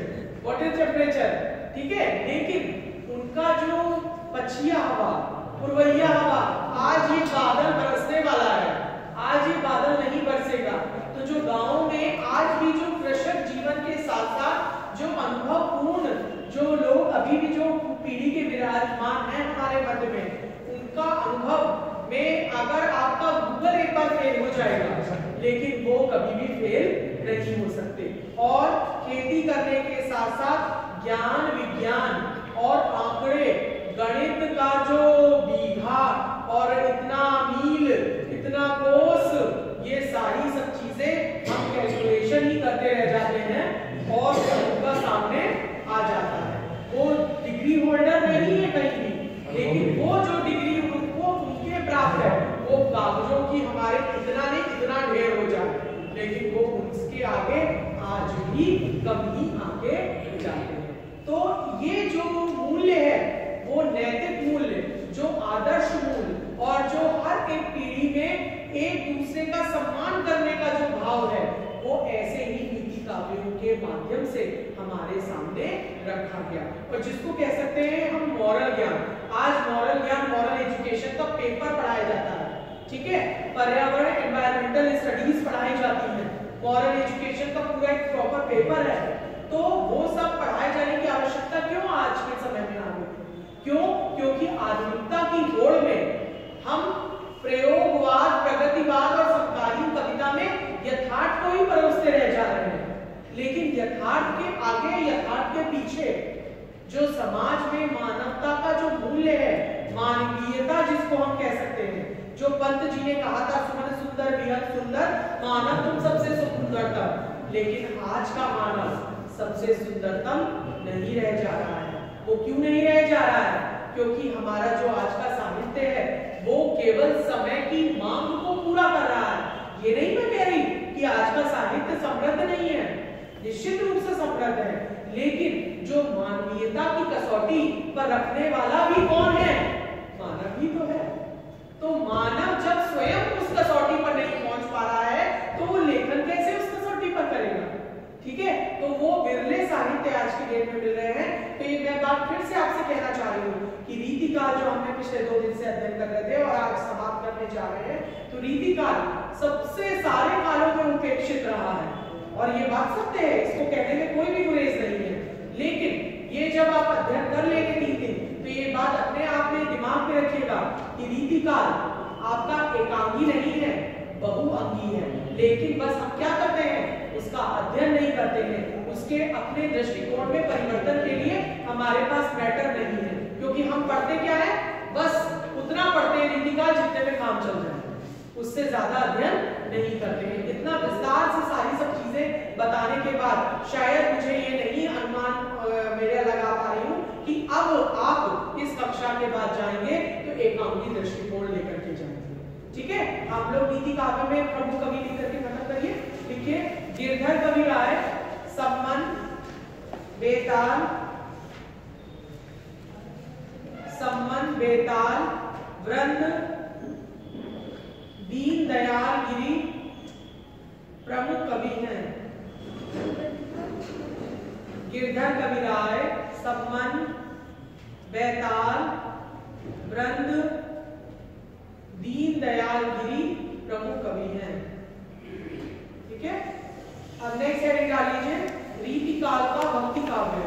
what is temperature, ठीक है। लेकिन उनका जो पछिया हवा, पुरवैया हवा, आज ये बादल बरसने वाला है, आज ये बादल नहीं फेल हो जाएगा, लेकिन वो कभी भी फेल नहीं हो सकते। और खेती करने के साथ साथ ज्ञान विज्ञान और आंकड़े, गणित का जो बीघा और इतना मील, इतना कोस, ये सारी सब चीजें हम कैलकुलेशन ही करते रह जाते हैं और उनका सामने आ जाता है। वो डिग्री होल्डर नहीं है कहीं भी, लेकिन वो जो डिग्री उनको उनके प्राप्त है, वो कागजों की हमारे इतना नहीं इतना ढेर हो जाए, लेकिन वो उसके आगे आज भी कम ही आगे जाते हैं। तो ये जो मूल्य है वो नैतिक मूल्य, जो आदर्श मूल्य और जो हर एक पीढ़ी में एक दूसरे का सम्मान करने का जो भाव है, वो ऐसे ही नीति काव्यों के माध्यम से हमारे सामने रखा गया। और जिसको कह सकते हैं हम मॉरल ज्ञान। आज मॉरल ज्ञान, मॉरल एजुकेशन का पेपर पढ़ाया जाता है, ठीक है, पर्यावरण एनवायरमेंटल स्टडीज पढ़ाई जाती हैं, मॉरल एजुकेशन का पूरा एक प्रॉपर पेपर है। तो वो सब पढ़ाए जाने की आवश्यकता क्यों आज के समय में आ गई? क्यों? क्योंकि आधुनिकता की होड़ में हम प्रयोगवाद, प्रगतिवाद और समकालीन कविता में यथार्थ को ही परोसते रह जा रहे हैं, लेकिन यथार्थ के आगे, यथार्थ के पीछे जो समाज में मानवता का जो मूल्य है, मानवीयता जिसको हम कह सकते हैं, जो पंत जी ने कहा था, सुमन सुंदर बेहद सुंदर, मानव तुम सबसे सुंदरतम, लेकिन आज का मानव सबसे सुंदरतम नहीं रह जा रहा है। वो क्यों नहीं रह जा रहा है? क्योंकि हमारा जो आज का साहित्य है वो केवल समय की मांग को पूरा कर रहा है। ये नहीं मैं कह रही कि आज का साहित्य समृद्ध नहीं है, निश्चित रूप से समृद्ध है, लेकिन जो मानवीयता की कसौटी पर रखने वाला भी कौन है? मानव ही तो है। तो मानव जब स्वयं उस कसौटी पर नहीं पहुंच पा रहा है, तो वो लेखन कैसे उस कसौटी पर करेगा? ठीक है, तो वो बिरले साहित्य आज की डेट में मिल रहे हैं। तो ये मैं बात फिर से आपसे कहना चाह रही हूँ कि रीतिकाल जो हमने पिछले 2 दिन से अध्ययन कर रहे थे और आज समाप्त करने जा रहे हैं, तो रीतिकाल सबसे सारे कालों में उपेक्षित रहा है, और ये बात सत्य है, इसको कहने में कोई भी गुरेज नहीं है। लेकिन ये जब आप अध्ययन कर लेंगे 3 दिन, तो ये बात अपने आप में दिमाग में रखिएगा कि रीतिकाल आपका एकांगी नहीं है, बहुअंगी है। लेकिन बस हम क्या करते हैं? उसका अध्ययन नहीं करते हैं, उसके अपने दृष्टिकोण में परिवर्तन के लिए हमारे पास मैटर नहीं है, क्योंकि हम पढ़ते क्या है? बस उतना पढ़ते हैं रीतिकाल जितने में काम चल जाए, उससे ज्यादा अध्ययन नहीं करते हैं। इतना विस्तार से सारी सब चीजें बताने के बाद शायद मुझे ये नहीं अनुमान मेरे लगा पा रही हूँ कि अब आप इस कक्षा के बाद जाएंगे तो एकांगी दृष्टिकोण लेकर के जाएंगे। ठीक है, आप लोग नीति काव्य में प्रमुख कवि लिख करके खत्म करिए। लिखिए, गिरधर कवि राय, सम्मन, बेताल, सम्मन, बेताल, वृंद, दीन दयाल गिरी प्रमुख कवि हैं। गिरधर कवि राय, सम्मन, बेताल, वृंद, दीन दयाल गिरी प्रमुख कवि हैं। ठीक है, अब नेक्स्ट हेडिंग डाल लीजिए, रीतिकाल का भक्ति काव्य।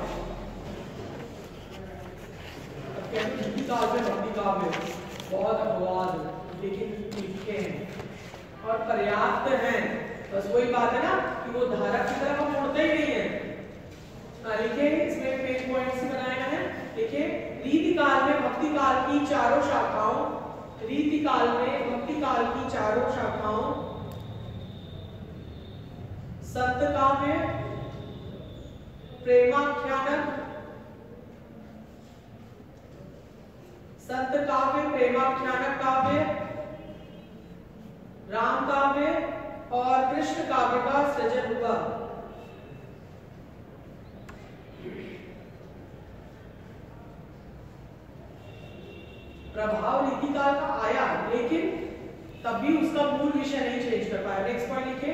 अब कहते हैं रीतिकाल में भक्ति काव्य बहुत अपवाद, लेकिन लिखे हैं और पर्याप्त हैं। बस वही बात है ना कि वो धारक की तरफ हम मुड़ते ही नहीं है। लिखे, इसमें पेज पॉइंट्स बनाए गए हैं। लिखे, रीतिकाल में भक्ति काल की चारों शाखाओं, रीतिकाल में भक्ति काल की चारों शाखाओं, संत काव्य, प्रेमाख्यानक, संत काव्य, प्रेमाख्यानक काव्य, राम काव्य और कृष्ण काव्य का सृजन हुआ। प्रभाव रीतिकाल का आया, लेकिन तब भी उसका मूल विषय नहीं चेंज कर पाया। नेक्स्ट पॉइंट लिखे,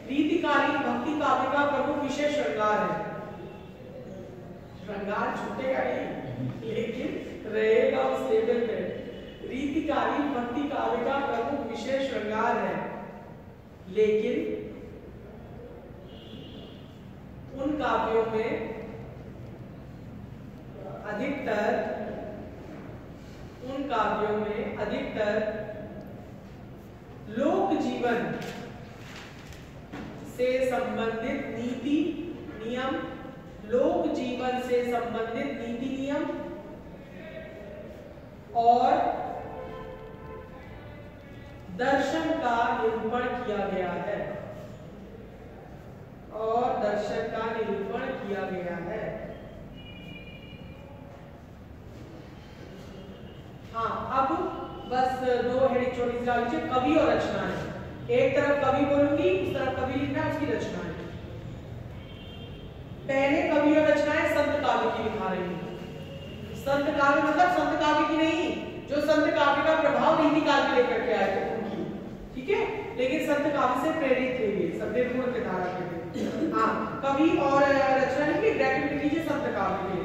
रीतिकालीन भक्ति काव्य का प्रमुख विषय श्रृंगार है। श्रृंगार छूटेगा नहीं, लेकिन रहेगा उस लेवल पे। रीतिकालीन भक्ति काव्य का प्रमुख विषय श्रृंगार है, लेकिन उन काव्यों में अधिकतर लोक जीवन जीवन से संबंधित नीति नियम, लोक जीवन से संबंधित नीति नियम और दर्शन का निरूपण किया गया है, और दर्शन का निरूपण किया गया है। हाँ, अब बस दो हेडिंग छोटी सी डाल लीजिए, कवि और रचना है। एक तरफ कवि बोलूंगी, उस तरफ कवि लिखना है, उसकी रचना है। पहले कवि और रचनाएं संत काव्य की लिखा रही हूं। संत काव्य मतलब संत काव्य की नहीं, जो संत काव्य का प्रभाव नीति काव्य में लेकर के आए थे उनकी, ठीक है, लेकिन संत काव्य से प्रेरित थे ये, सब निर्गुण के धारा के थे। हाँ, कवि और रचना लिखिए, ब्रैकेट में लीजिए संत काव्य के।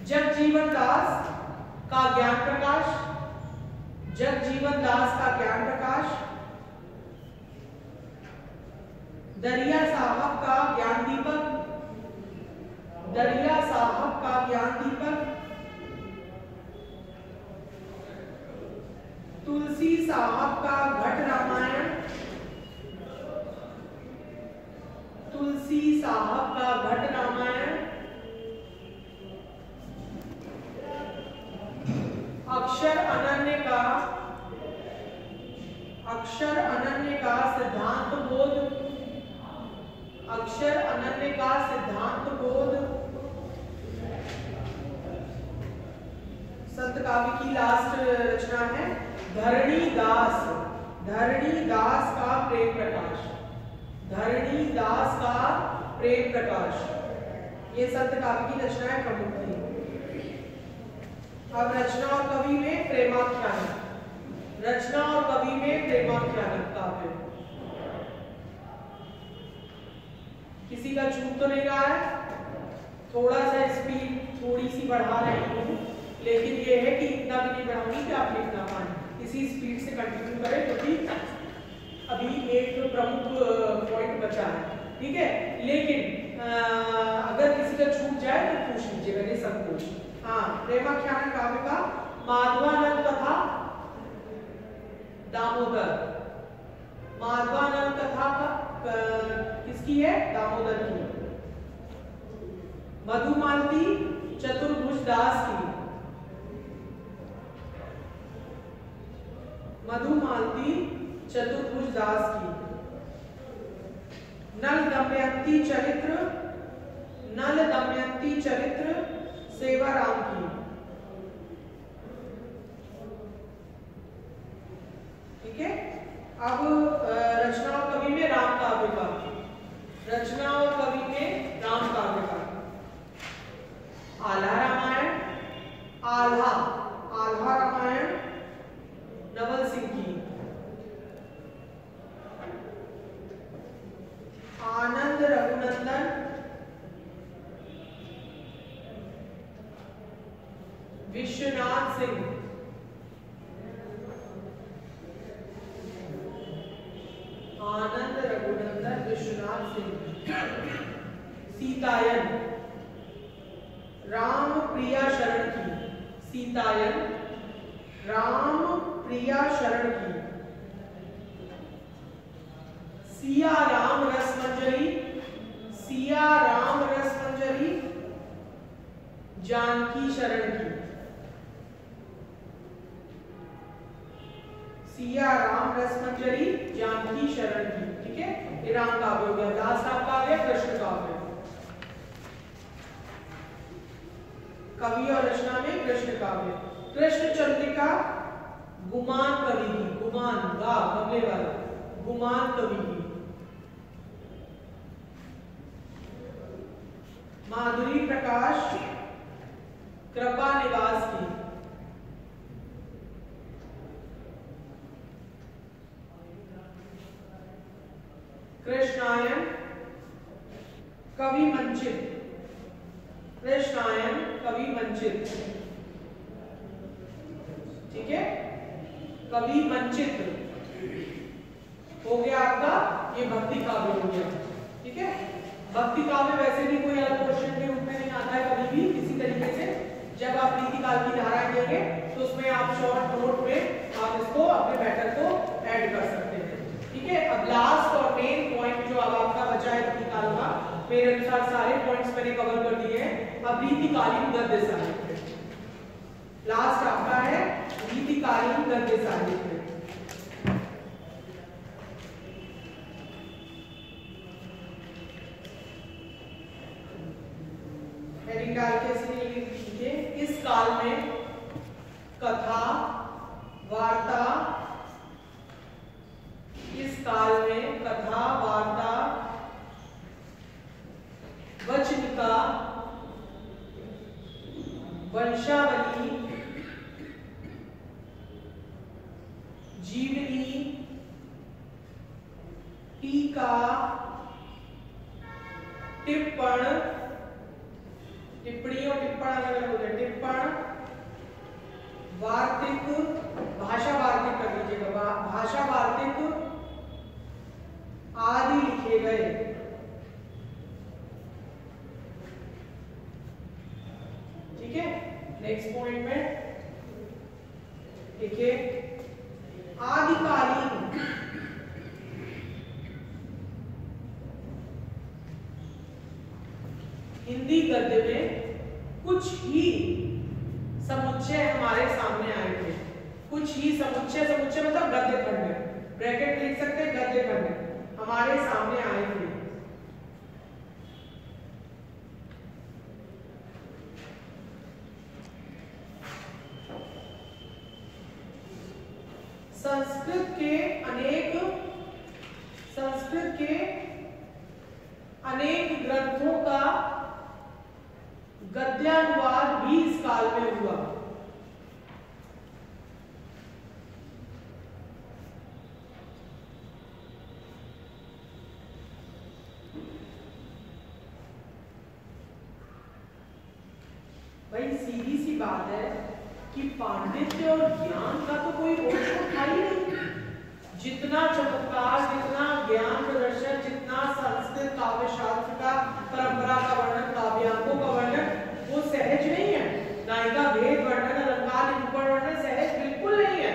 जगजीवन दास का ज्ञान प्रकाश, जगजीवन दास का ज्ञान प्रकाश, दरिया साहब का ज्ञान दीपक, दरिया साहब का ज्ञान दीपक, तुलसी साहब का घट रामायण, तुलसी साहब का घट रामायण, अक्षर अनन्य का सिद्धांत बोध, अक्षर अनन्य का सिद्धांत बोध, संत काव्य की लास्ट रचना है धरणी दास, धरणी दास का प्रेम प्रकाश, धरणी दास का प्रेम प्रकाश। ये संत काव्य की रचनाएं प्रमुख थी। अब रचना और कवि में प्रेमाख्यान, रचना और कवि में प्रेमाख्यान काव्य। किसी का छूट तो नहीं रहा है, थोड़ा सा स्पीड थोड़ी सी बढ़ा रही हूँ, लेकिन ये है कि इतना भी नहीं बढ़ाऊंगी कि आप लिख ना पाए। इसी स्पीड से कंटिन्यू करें, क्योंकि अभी एक प्रमुख पॉइंट बचा है, ठीक है। लेकिन अगर किसी का छूट जाए तो पूछ लीजिएगा, नहीं सब कुछ। हाँ, प्रेमाख्यान काव्य का माधवानंद कथा दामोदर, माधवानंद कथा का किसकी है? दामोदर की। मधुमालती चतुर्भुज दास की, मधुमालती चतुर्भुज दास की। नल दमयंती चरित्र, नल दमयंती चरित्र सेवाराम की, ठीक है। अब रचना और कवि में राम काव्य का, रचना और कवि में राम काव्य का। आल्हा रामायण, आल्हा, आल्हा रामायण नवल सिंह की। आनंद रघुनंदन, विश्वनाथ सिंह, आनंद रघुनंदन विश्वनाथ सिंह। सीतायन राम प्रिया शरण की, सीतायन राम प्रिया शरण की। सिया राम रस मंजरी, सिया राम रस मंजरी जानकी शरण की, सिया राम रस मंजरी जानकी शरण की, ठीक है। ये राम काव्य हो गया। दास राम काव्य, कृष्ण काव्य। कवि और रचना में कृष्ण काव्य। कृष्ण चंद्रिका गुमान कवि की, गुमान गा गमले वाला, गुमान कवि की। माधुरी प्रकाश कृपा निवास की। कृष्णायन कवि मंचित, कृष्णायन कवि मंचित, ठीक है। कवि मंचित हो गया आपका, ये भक्ति काव्य हो गया, ठीक है। भक्ति काव्य वैसे भी कोई अलग क्वेश्चन के रूप में नहीं आता है कभी भी। इसी तरीके से जब आप नीति काल की धारा देंगे तो उसमें आप शॉर्ट नोट में आप इसको अपने मैटर को ऐड कर सकते हैं। कवर कर दिए हैं। अब रीतिकालीन गद्य साहित्य लास्ट आपका है, रीतिकालीन गद्य साहित्य। हेडिंग डाल के इसमें लिखिए, इस काल में कथा वार्ता, इस काल में कथा वार्ता, वचनिका, वंशावली, जीवनी, टीका, टिप्पण, टिप्पणी और टिप्पण अलग अलग होते हैं, टिप्पण, वार्तिक, भाषा वार्तिक कर लीजिएगा, भाषा वार्तिक आदि लिखे गए। ठीक है, नेक्स्ट पॉइंट में देखिए, आदिकालीन हिंदी गद्य में कुछ ही समुच्चय हमारे सामने आए थे। कुछ ही समुच्चय, समुच्चय मतलब गद्य खंड, ब्रैकेट लिख सकते हैं, गद्य खंड हमारे सामने आए थे। संस्कृत के अनेक ग्रंथों का गद्यानुवाद भी इस काल में हुआ। भाई सीधी सी बात है कि पांडित्य और ज्ञान का तो कोई रोक था ही नहीं। जितना चमत्कार, जितना ज्ञान प्रदर्शन, जितना संस्कृत काव्य शास्त्र का परंपरा का वर्णन, काव्यांगों का वर्णन, वो सहज नहीं है। नायिका भेद वर्णन, अलंकार निरूपण वर्णन सहज बिल्कुल नहीं है,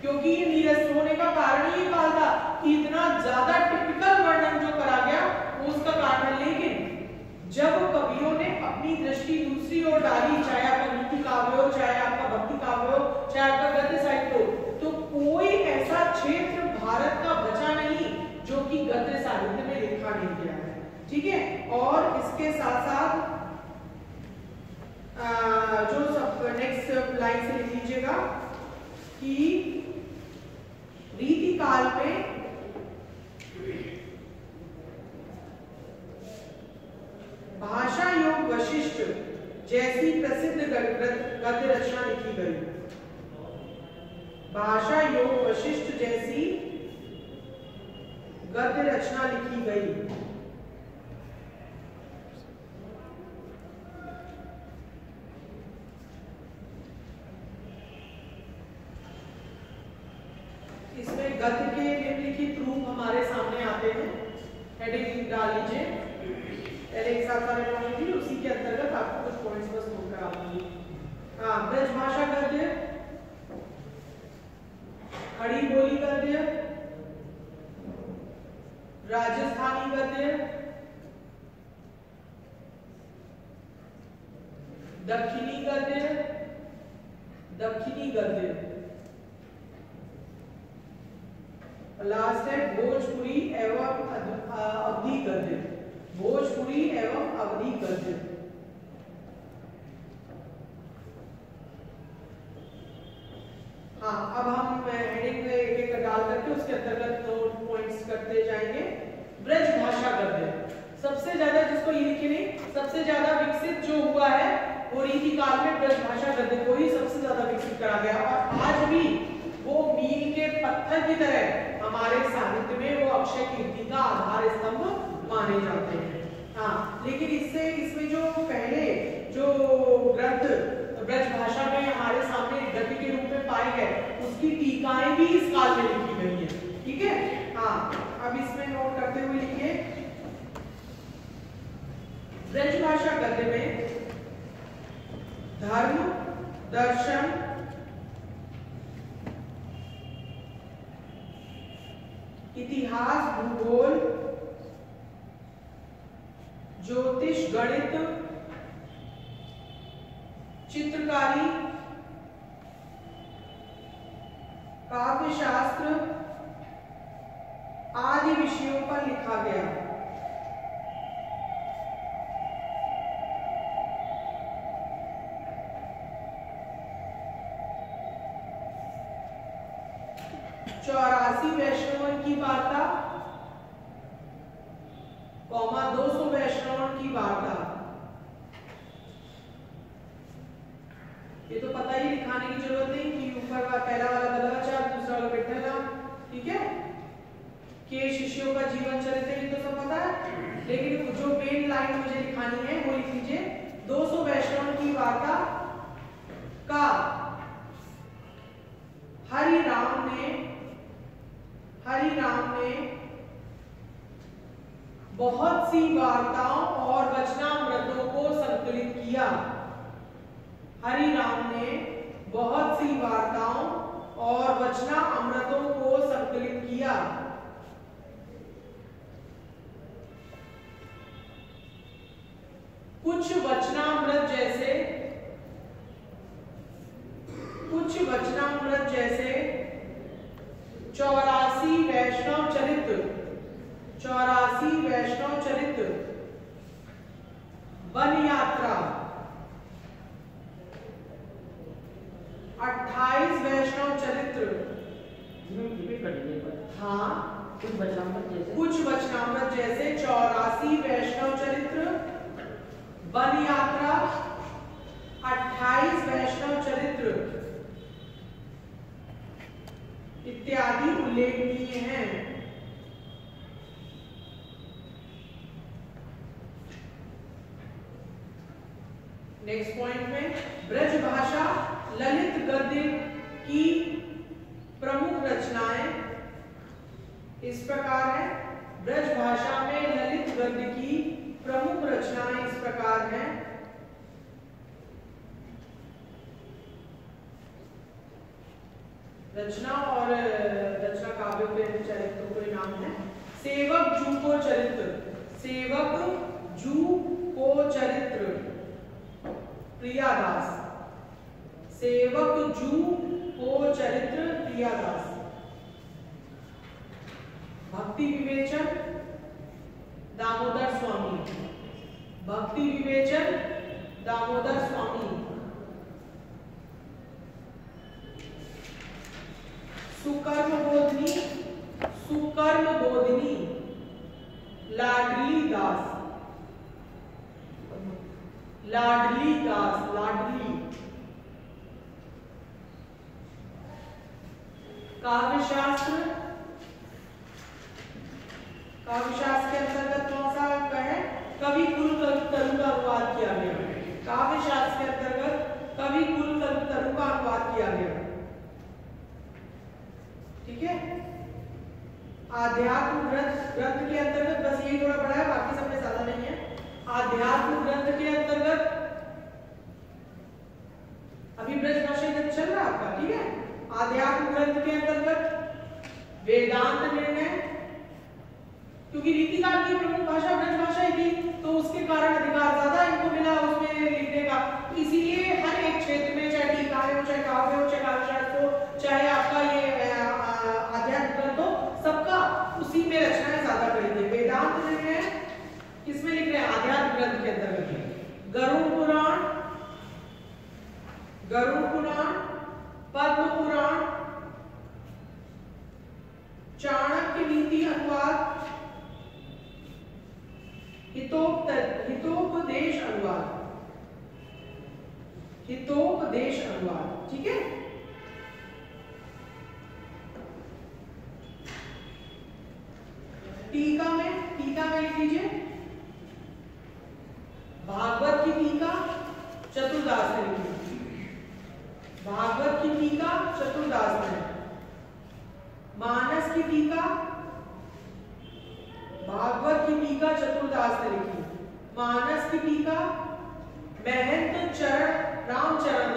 क्योंकि ये निरस्त होने का कारण ही काल था कि इतना ज्यादा टिपिकल वर्णन जो करा गया वो उसका कारण। लेकिन जब कवियों ने अपनी दृष्टि दूसरी ओर डाली, चाहे आपका नीति काव्य हो, चाहे आपका भक्ति काव्य हो, चाहे आपका गद्य साहित्य हो, तो कोई ऐसा क्षेत्र भारत का बचा नहीं जो कि गद्य साहित्य में लिखा नहीं गया है। ठीक है, और इसके साथ साथ जो सब नेक्स्ट लाइन से लिख लीजिएगा कि रीति काल में भाषा योग वशिष्ठ जैसी प्रसिद्ध गद्य रचना लिखी गई। भाषा योग वशिष्ठ जैसी गद्य रचना लिखी गई। इसमें गद्य के निम्नलिखित रूप हमारे सामने आते हैं। हेडिंग डाल लीजिए, पहले एक साथ सारे पढ़ लीजिए, उसी के अंतर्गत आपको कुछ पॉइंट्स बस नोट करा दूंगी। हाँ, ब्रजभाषा गद्य, खड़ी बोली गद्य, राजस्थानी गद्य, दक्षिणी गद्य, दक्षिणी गद्य, लास्ट है भोजपुरी एवं अवधी गद्य, भोजपुरी एवं अवधी गद्य। हाँ, अब हम हेडिंग में एक एक डाल करके उसके अंतर्गत नोट पॉइंट्स करते जाएंगे। ब्रजभाषा गद्य सबसे ज्यादा, जिसको ये लिखे नहीं, सबसे ज्यादा विकसित जो हुआ है वो रीति काल में ब्रजभाषा गद्य को ही सबसे ज्यादा विकसित करा गया, और आज भी वो मील के पत्थर की तरह हमारे साहित्य में वो अक्षय कीर्ति का आधार स्तंभ माने जाते हैं। हाँ, लेकिन इसमें जो पहले जो ग्रंथ ब्रजभाषा में हमारे सामने गद्य के रूप में पाए गए, उसकी टीकाएं भी इस काल में लिखी गई है। ठीक है, हाँ, अब इसमें नोट करते हुए लिखिए, ब्रजभाषा गद्य में धर्म, दर्शन, इतिहास, भूगोल, ज्योतिष, गणित, चित्रकारी, काव्यशास्त्र आदि विषयों पर लिखा गया। चौरासी वैष्णवों की वार्ता, 200 वैष्णवों की वार्ता। ये तो पता ही, लिखाने की जरूरत नहीं कि ऊपर वाला पहला वाला गलवाचार, दूसरा वाला बैठा नाम, ठीक है। के शिष्यों का जीवन चरित्र, ये तो सब पता है, लेकिन जो मेन लाइन मुझे लिखानी है वो लिख लीजिए। 200 वैष्णवों की वार्ता का हरि राम ने बहुत सी वार्ताओं और वचनामृतों को संकलित किया। हरि राम ने बहुत सी वार्ताओं और वचनामृतों को संकलित किया। कुछ वचनामृत जैसे 84 वैष्णव चरित्र, वन यात्रा, 28 वैष्णव चरित्र, हाँ कुछ वचनामृत जैसे 84 वैष्णव चरित्र, वन यात्रा, 28 वैष्णव चरित्र इत्यादि उल्लेखनीय हैं। नेक्स्ट पॉइंट में ब्रज भाषा ललित गद्य की प्रमुख रचनाएं इस प्रकार है। ब्रज भाषा में ललित गद्य की प्रमुख रचनाएं इस प्रकार हैं। रचना और रचना काव्य के चरित्रों के नाम है। सेवक जू को चरित्र प्रियादास, सेवक जू को चरित्र प्रियादास। भक्ति विवेचन दामोदर स्वामी, सुकर्म बोधिनी लाडली दास, काव्यशास्त्र के अंतर्गत कौन सा है? कवि कुल तरु का अनुवाद किया गया। काव्यशास्त्र के अंतर्गत कवि कुल तरु का अनुवाद किया गया, ठीक है। आध्यात्म ग्रंथ के अंतर्गत बस यही थोड़ा बड़ा है, बाकी सब में ज्यादा नहीं है। आध्यात्म ग्रंथ के अंतर्गत अभी ब्रज भाषा चल रहा है आपका, ठीक है। आध्यात्म ग्रंथ के अंतर्गत वेदांत निर्णय, क्योंकि रीतिकार की प्रमुख भाषा ब्रज भाषा ही थी, तो उसके कारण अधिकार ज्यादा इनको मिला उसमें लिखने का। इसीलिए हर एक क्षेत्र में, चाहे टीका हो, चाहे काव्य हो, चाहे काव्यशास्त्र हो, चाहे आपका ये आध्यात्म ग्रंथ हो, सबका उसी में रचनाएं ज्यादा करी थी। वेदांत निर्णय किसमें लिख रहे हैं? आध्यात्म ग्रंथ के अंतर्गत। गरुड़ पुराण, पद्म पुराण, चाणक्य नीति अनुवाद, हितोपदेश अनुवाद, ठीक है। टीका में लिख लीजिए भागवत की टीका चतुर्दास ने लिखी। भागवत की टीका चतुर्दास ने। मानस की टीका, भागवत की टीका चतुर्दास ने लिखी। मानस की टीका महंत रामचरण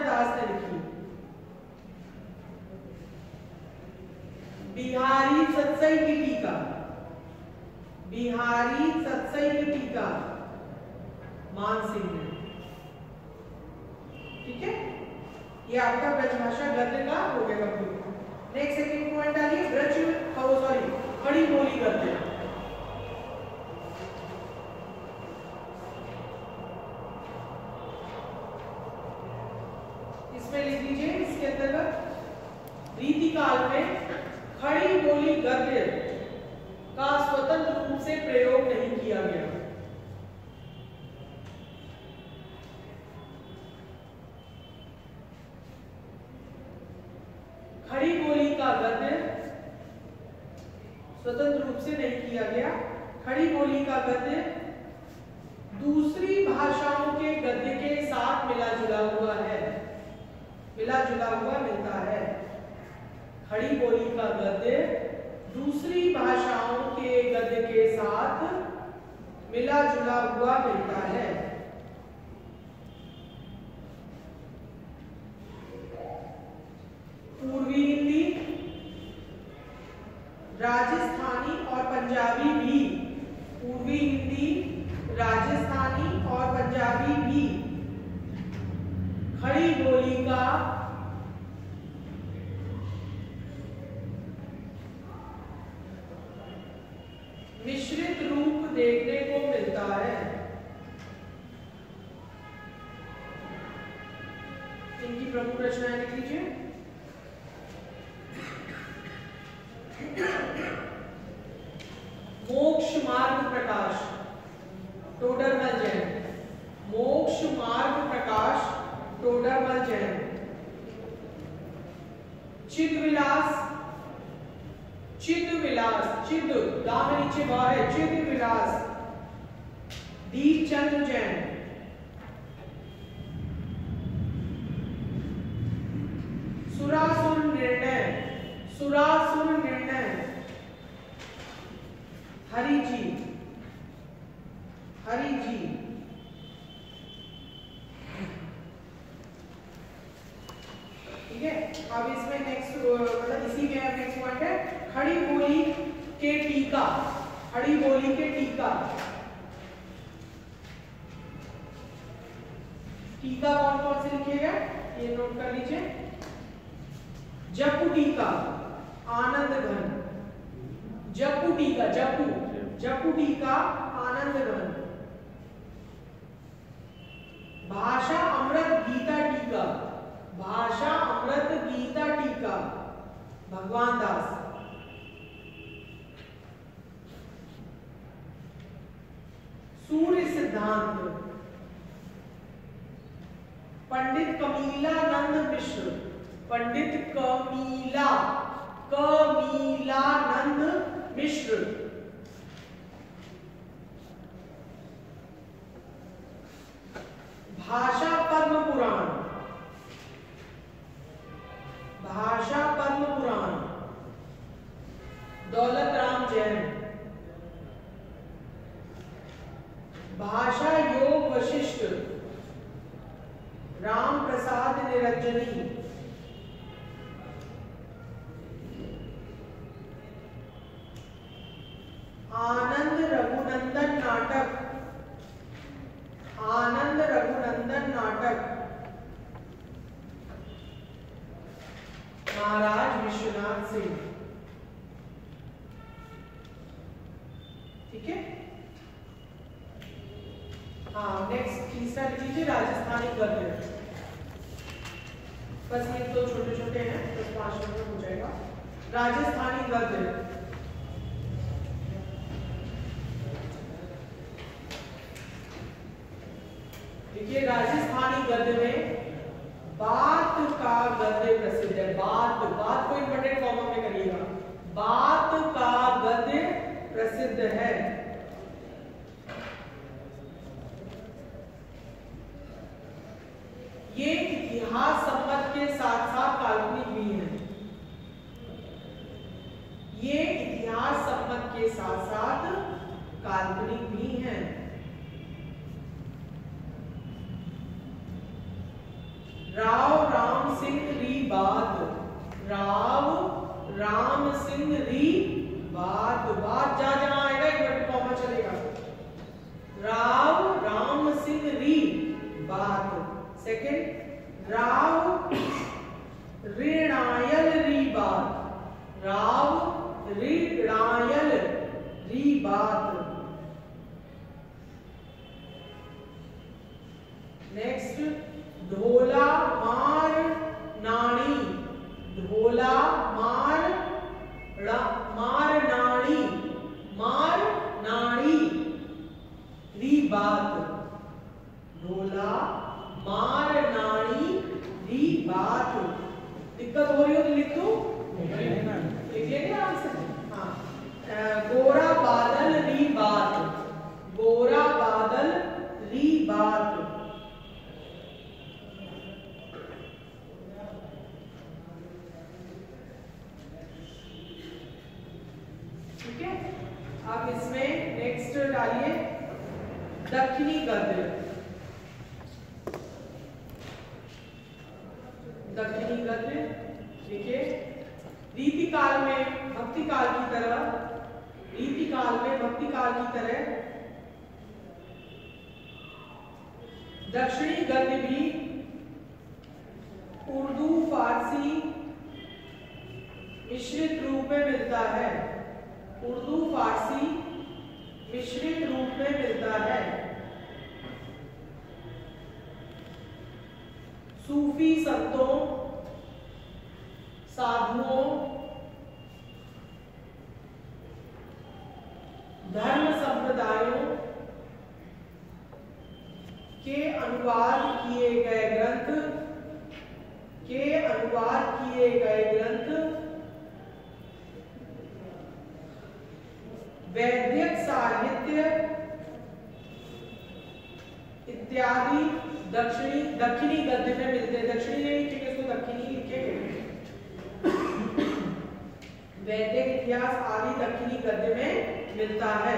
दास ने लिखी। बिहारी सत्सई की टीका बिहारी सत्सई टीका मान सिंह ने। ठीक है, ये आपका ब्रजभाषा गद्य का हो गया कंप्लीट। नेक्स्ट सेकंड पॉइंट डालिए, खड़ी बोली गद्य। इसमें लिख लीजिए, इसके अंतर्गत रीतिकाल में खड़ी बोली गद्य का स्वतंत्र रूप से प्रयोग नहीं किया गया। खड़ी बोली का गद्य स्वतंत्र रूप से नहीं किया गया। खड़ी बोली का गद्य दूसरी भाषाओं के गद्य के साथ मिला जुला हुआ है, मिला जुला हुआ मिलता है। खड़ी बोली का गद्य दूसरी भाषाओं के गद्य के साथ मिला जुला हुआ मिलता है। पूर्वी हिंदी, राजस्थानी और पंजाबी भी, पूर्वी हिंदी, राजस्थानी और पंजाबी भी खड़ी बोली का मिश्रित रूप देखने को मिलता है। इनकी प्रमुख रचनाएं लिख लीजिए। मोक्ष मार्ग प्रकाश, टोडरमल जैन। मोक्ष मार्ग प्रकाश, टोडरमल जैन। चिदविलास, चिदविलास, चिद दाम नीचे बा है, चिदविलास, दीपचंद्र जैन। सुरासुर निर्णय, सुरासुर निर्णय, हरि जी, हरि जी। ठीक है, अब इसमें नेक्स्ट मतलब इसी में नेक्स्ट पॉइंट है खड़ी बोली के टीका। खड़ी बोली के टीका, टीका कौन कौन से लिखे गए ये नोट कर लीजिए। जपू टीका, आनंद घन, जपू टीका, जपू, जपू टीका, आनंद घन। भाषा अमृत गीता टीका, भाषा अमृत गीता टीका, भगवान दास। सूर्य सिद्धांत, पंडित कमीलानंद मिश्र, पंडित कमीलानंद मिश्र। भाषा पद्म पुराण, भाषा पद्म पुराण, दौलत राम जैन। भाषा योग वशिष्ठ, राम प्रसाद निरंजनी। आनंद रघुनंदन नाटक, आनंद रघुनंदन नाटक, महाराज विश्वनाथ सिंह। ठीक है, हाँ नेक्स्ट तीसरा लिख लीजिए राजस्थानी गद्य। बस ये तो छोटे छोटे हैं, तो 5 मिनट में हो जाएगा। राजस्थानी गद्य, देखिए राजस्थानी गद्य में बात का गद्य प्रसिद्ध है। बात, बात को इंपॉर्टेंट फॉर्म में करिएगा। बात का गद्य प्रसिद्ध है। ये इतिहास सम्मत के साथ साथ काल्पनिक भी है। ये इतिहास सम्मत के साथ साथ काल्पनिक भी है। राव राम सिंह री बात, राव राम सिंह री बात, बात जहां जहां आएगा इन्वर्टेड कॉमा राव राम सिंह री बात। सेकंड राव ऋणायल री बात। राव ऋणायल री बात। नेक्स्ट ढोला मार नाणी। ढोला मार नाणी। मार नाणी री बात। ढोला मार नाणी री बात। दिक्कत हो रही हो तो लिख दो, लिख लेंगे आंसर। हाँ, गोरा बादल री बात। गोरा बादल री बात। ठीक है, अब इसमें नेक्स्ट डालिए दक्षिणी गद्य। दक्षिणी गद्य देखिए, रीति काल में भक्ति काल की तरह, रीति काल में भक्ति काल की तरह दक्षिणी गद्य भी उर्दू फारसी मिश्रित रूप में मिलता है। उर्दू फारसी मिश्रित रूप में मिलता है। सूफी संतों, साधुओं, धर्म संप्रदायों के अनुवाद किए गए ग्रंथ वैदिक साहित्य इत्यादि दक्षिणी गद्य में मिलते हैं। दक्षिणी नहीं लिखेंगे, इसको दक्षिणी लिखेंगे। वैदिक इतिहास आदि दक्षिणी गद्य में मिलता है।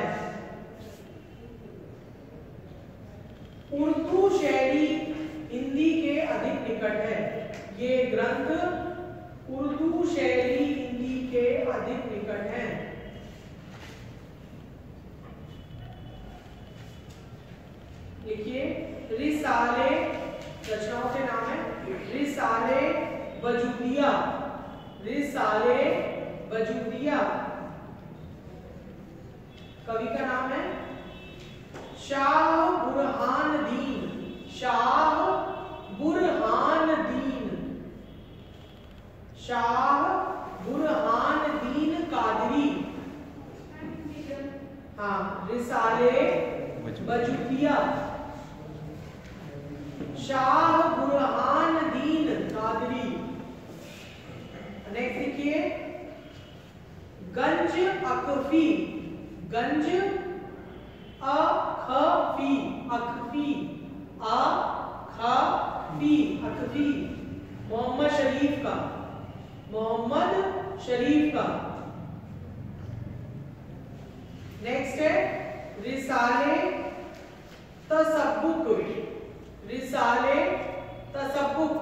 उर्दू शैली हिंदी के अधिक निकट है। ये ग्रंथ उर्दू शैली हिंदी के अधिक निकट है। लिखिए रिसाले, रचनाओं के नाम है रिसाले वजूदिया। रिसाले वजूदिया। कवि का नाम है शाह बुरहान दीन। शाह बुरहान दीन। शाह बुरहान दीन कादरी। हाँ, रिसाले वजूदिया शाह बुरहान दीन कादरी। नेक्स्ट देखिए गंज अकफी। गंज अखफी। अखफी अखफी अखफी मोहम्मद शरीफ का। मोहम्मद शरीफ का। नेक्स्ट है रिसाले तसब्बुक। रिसाले तसब्बुक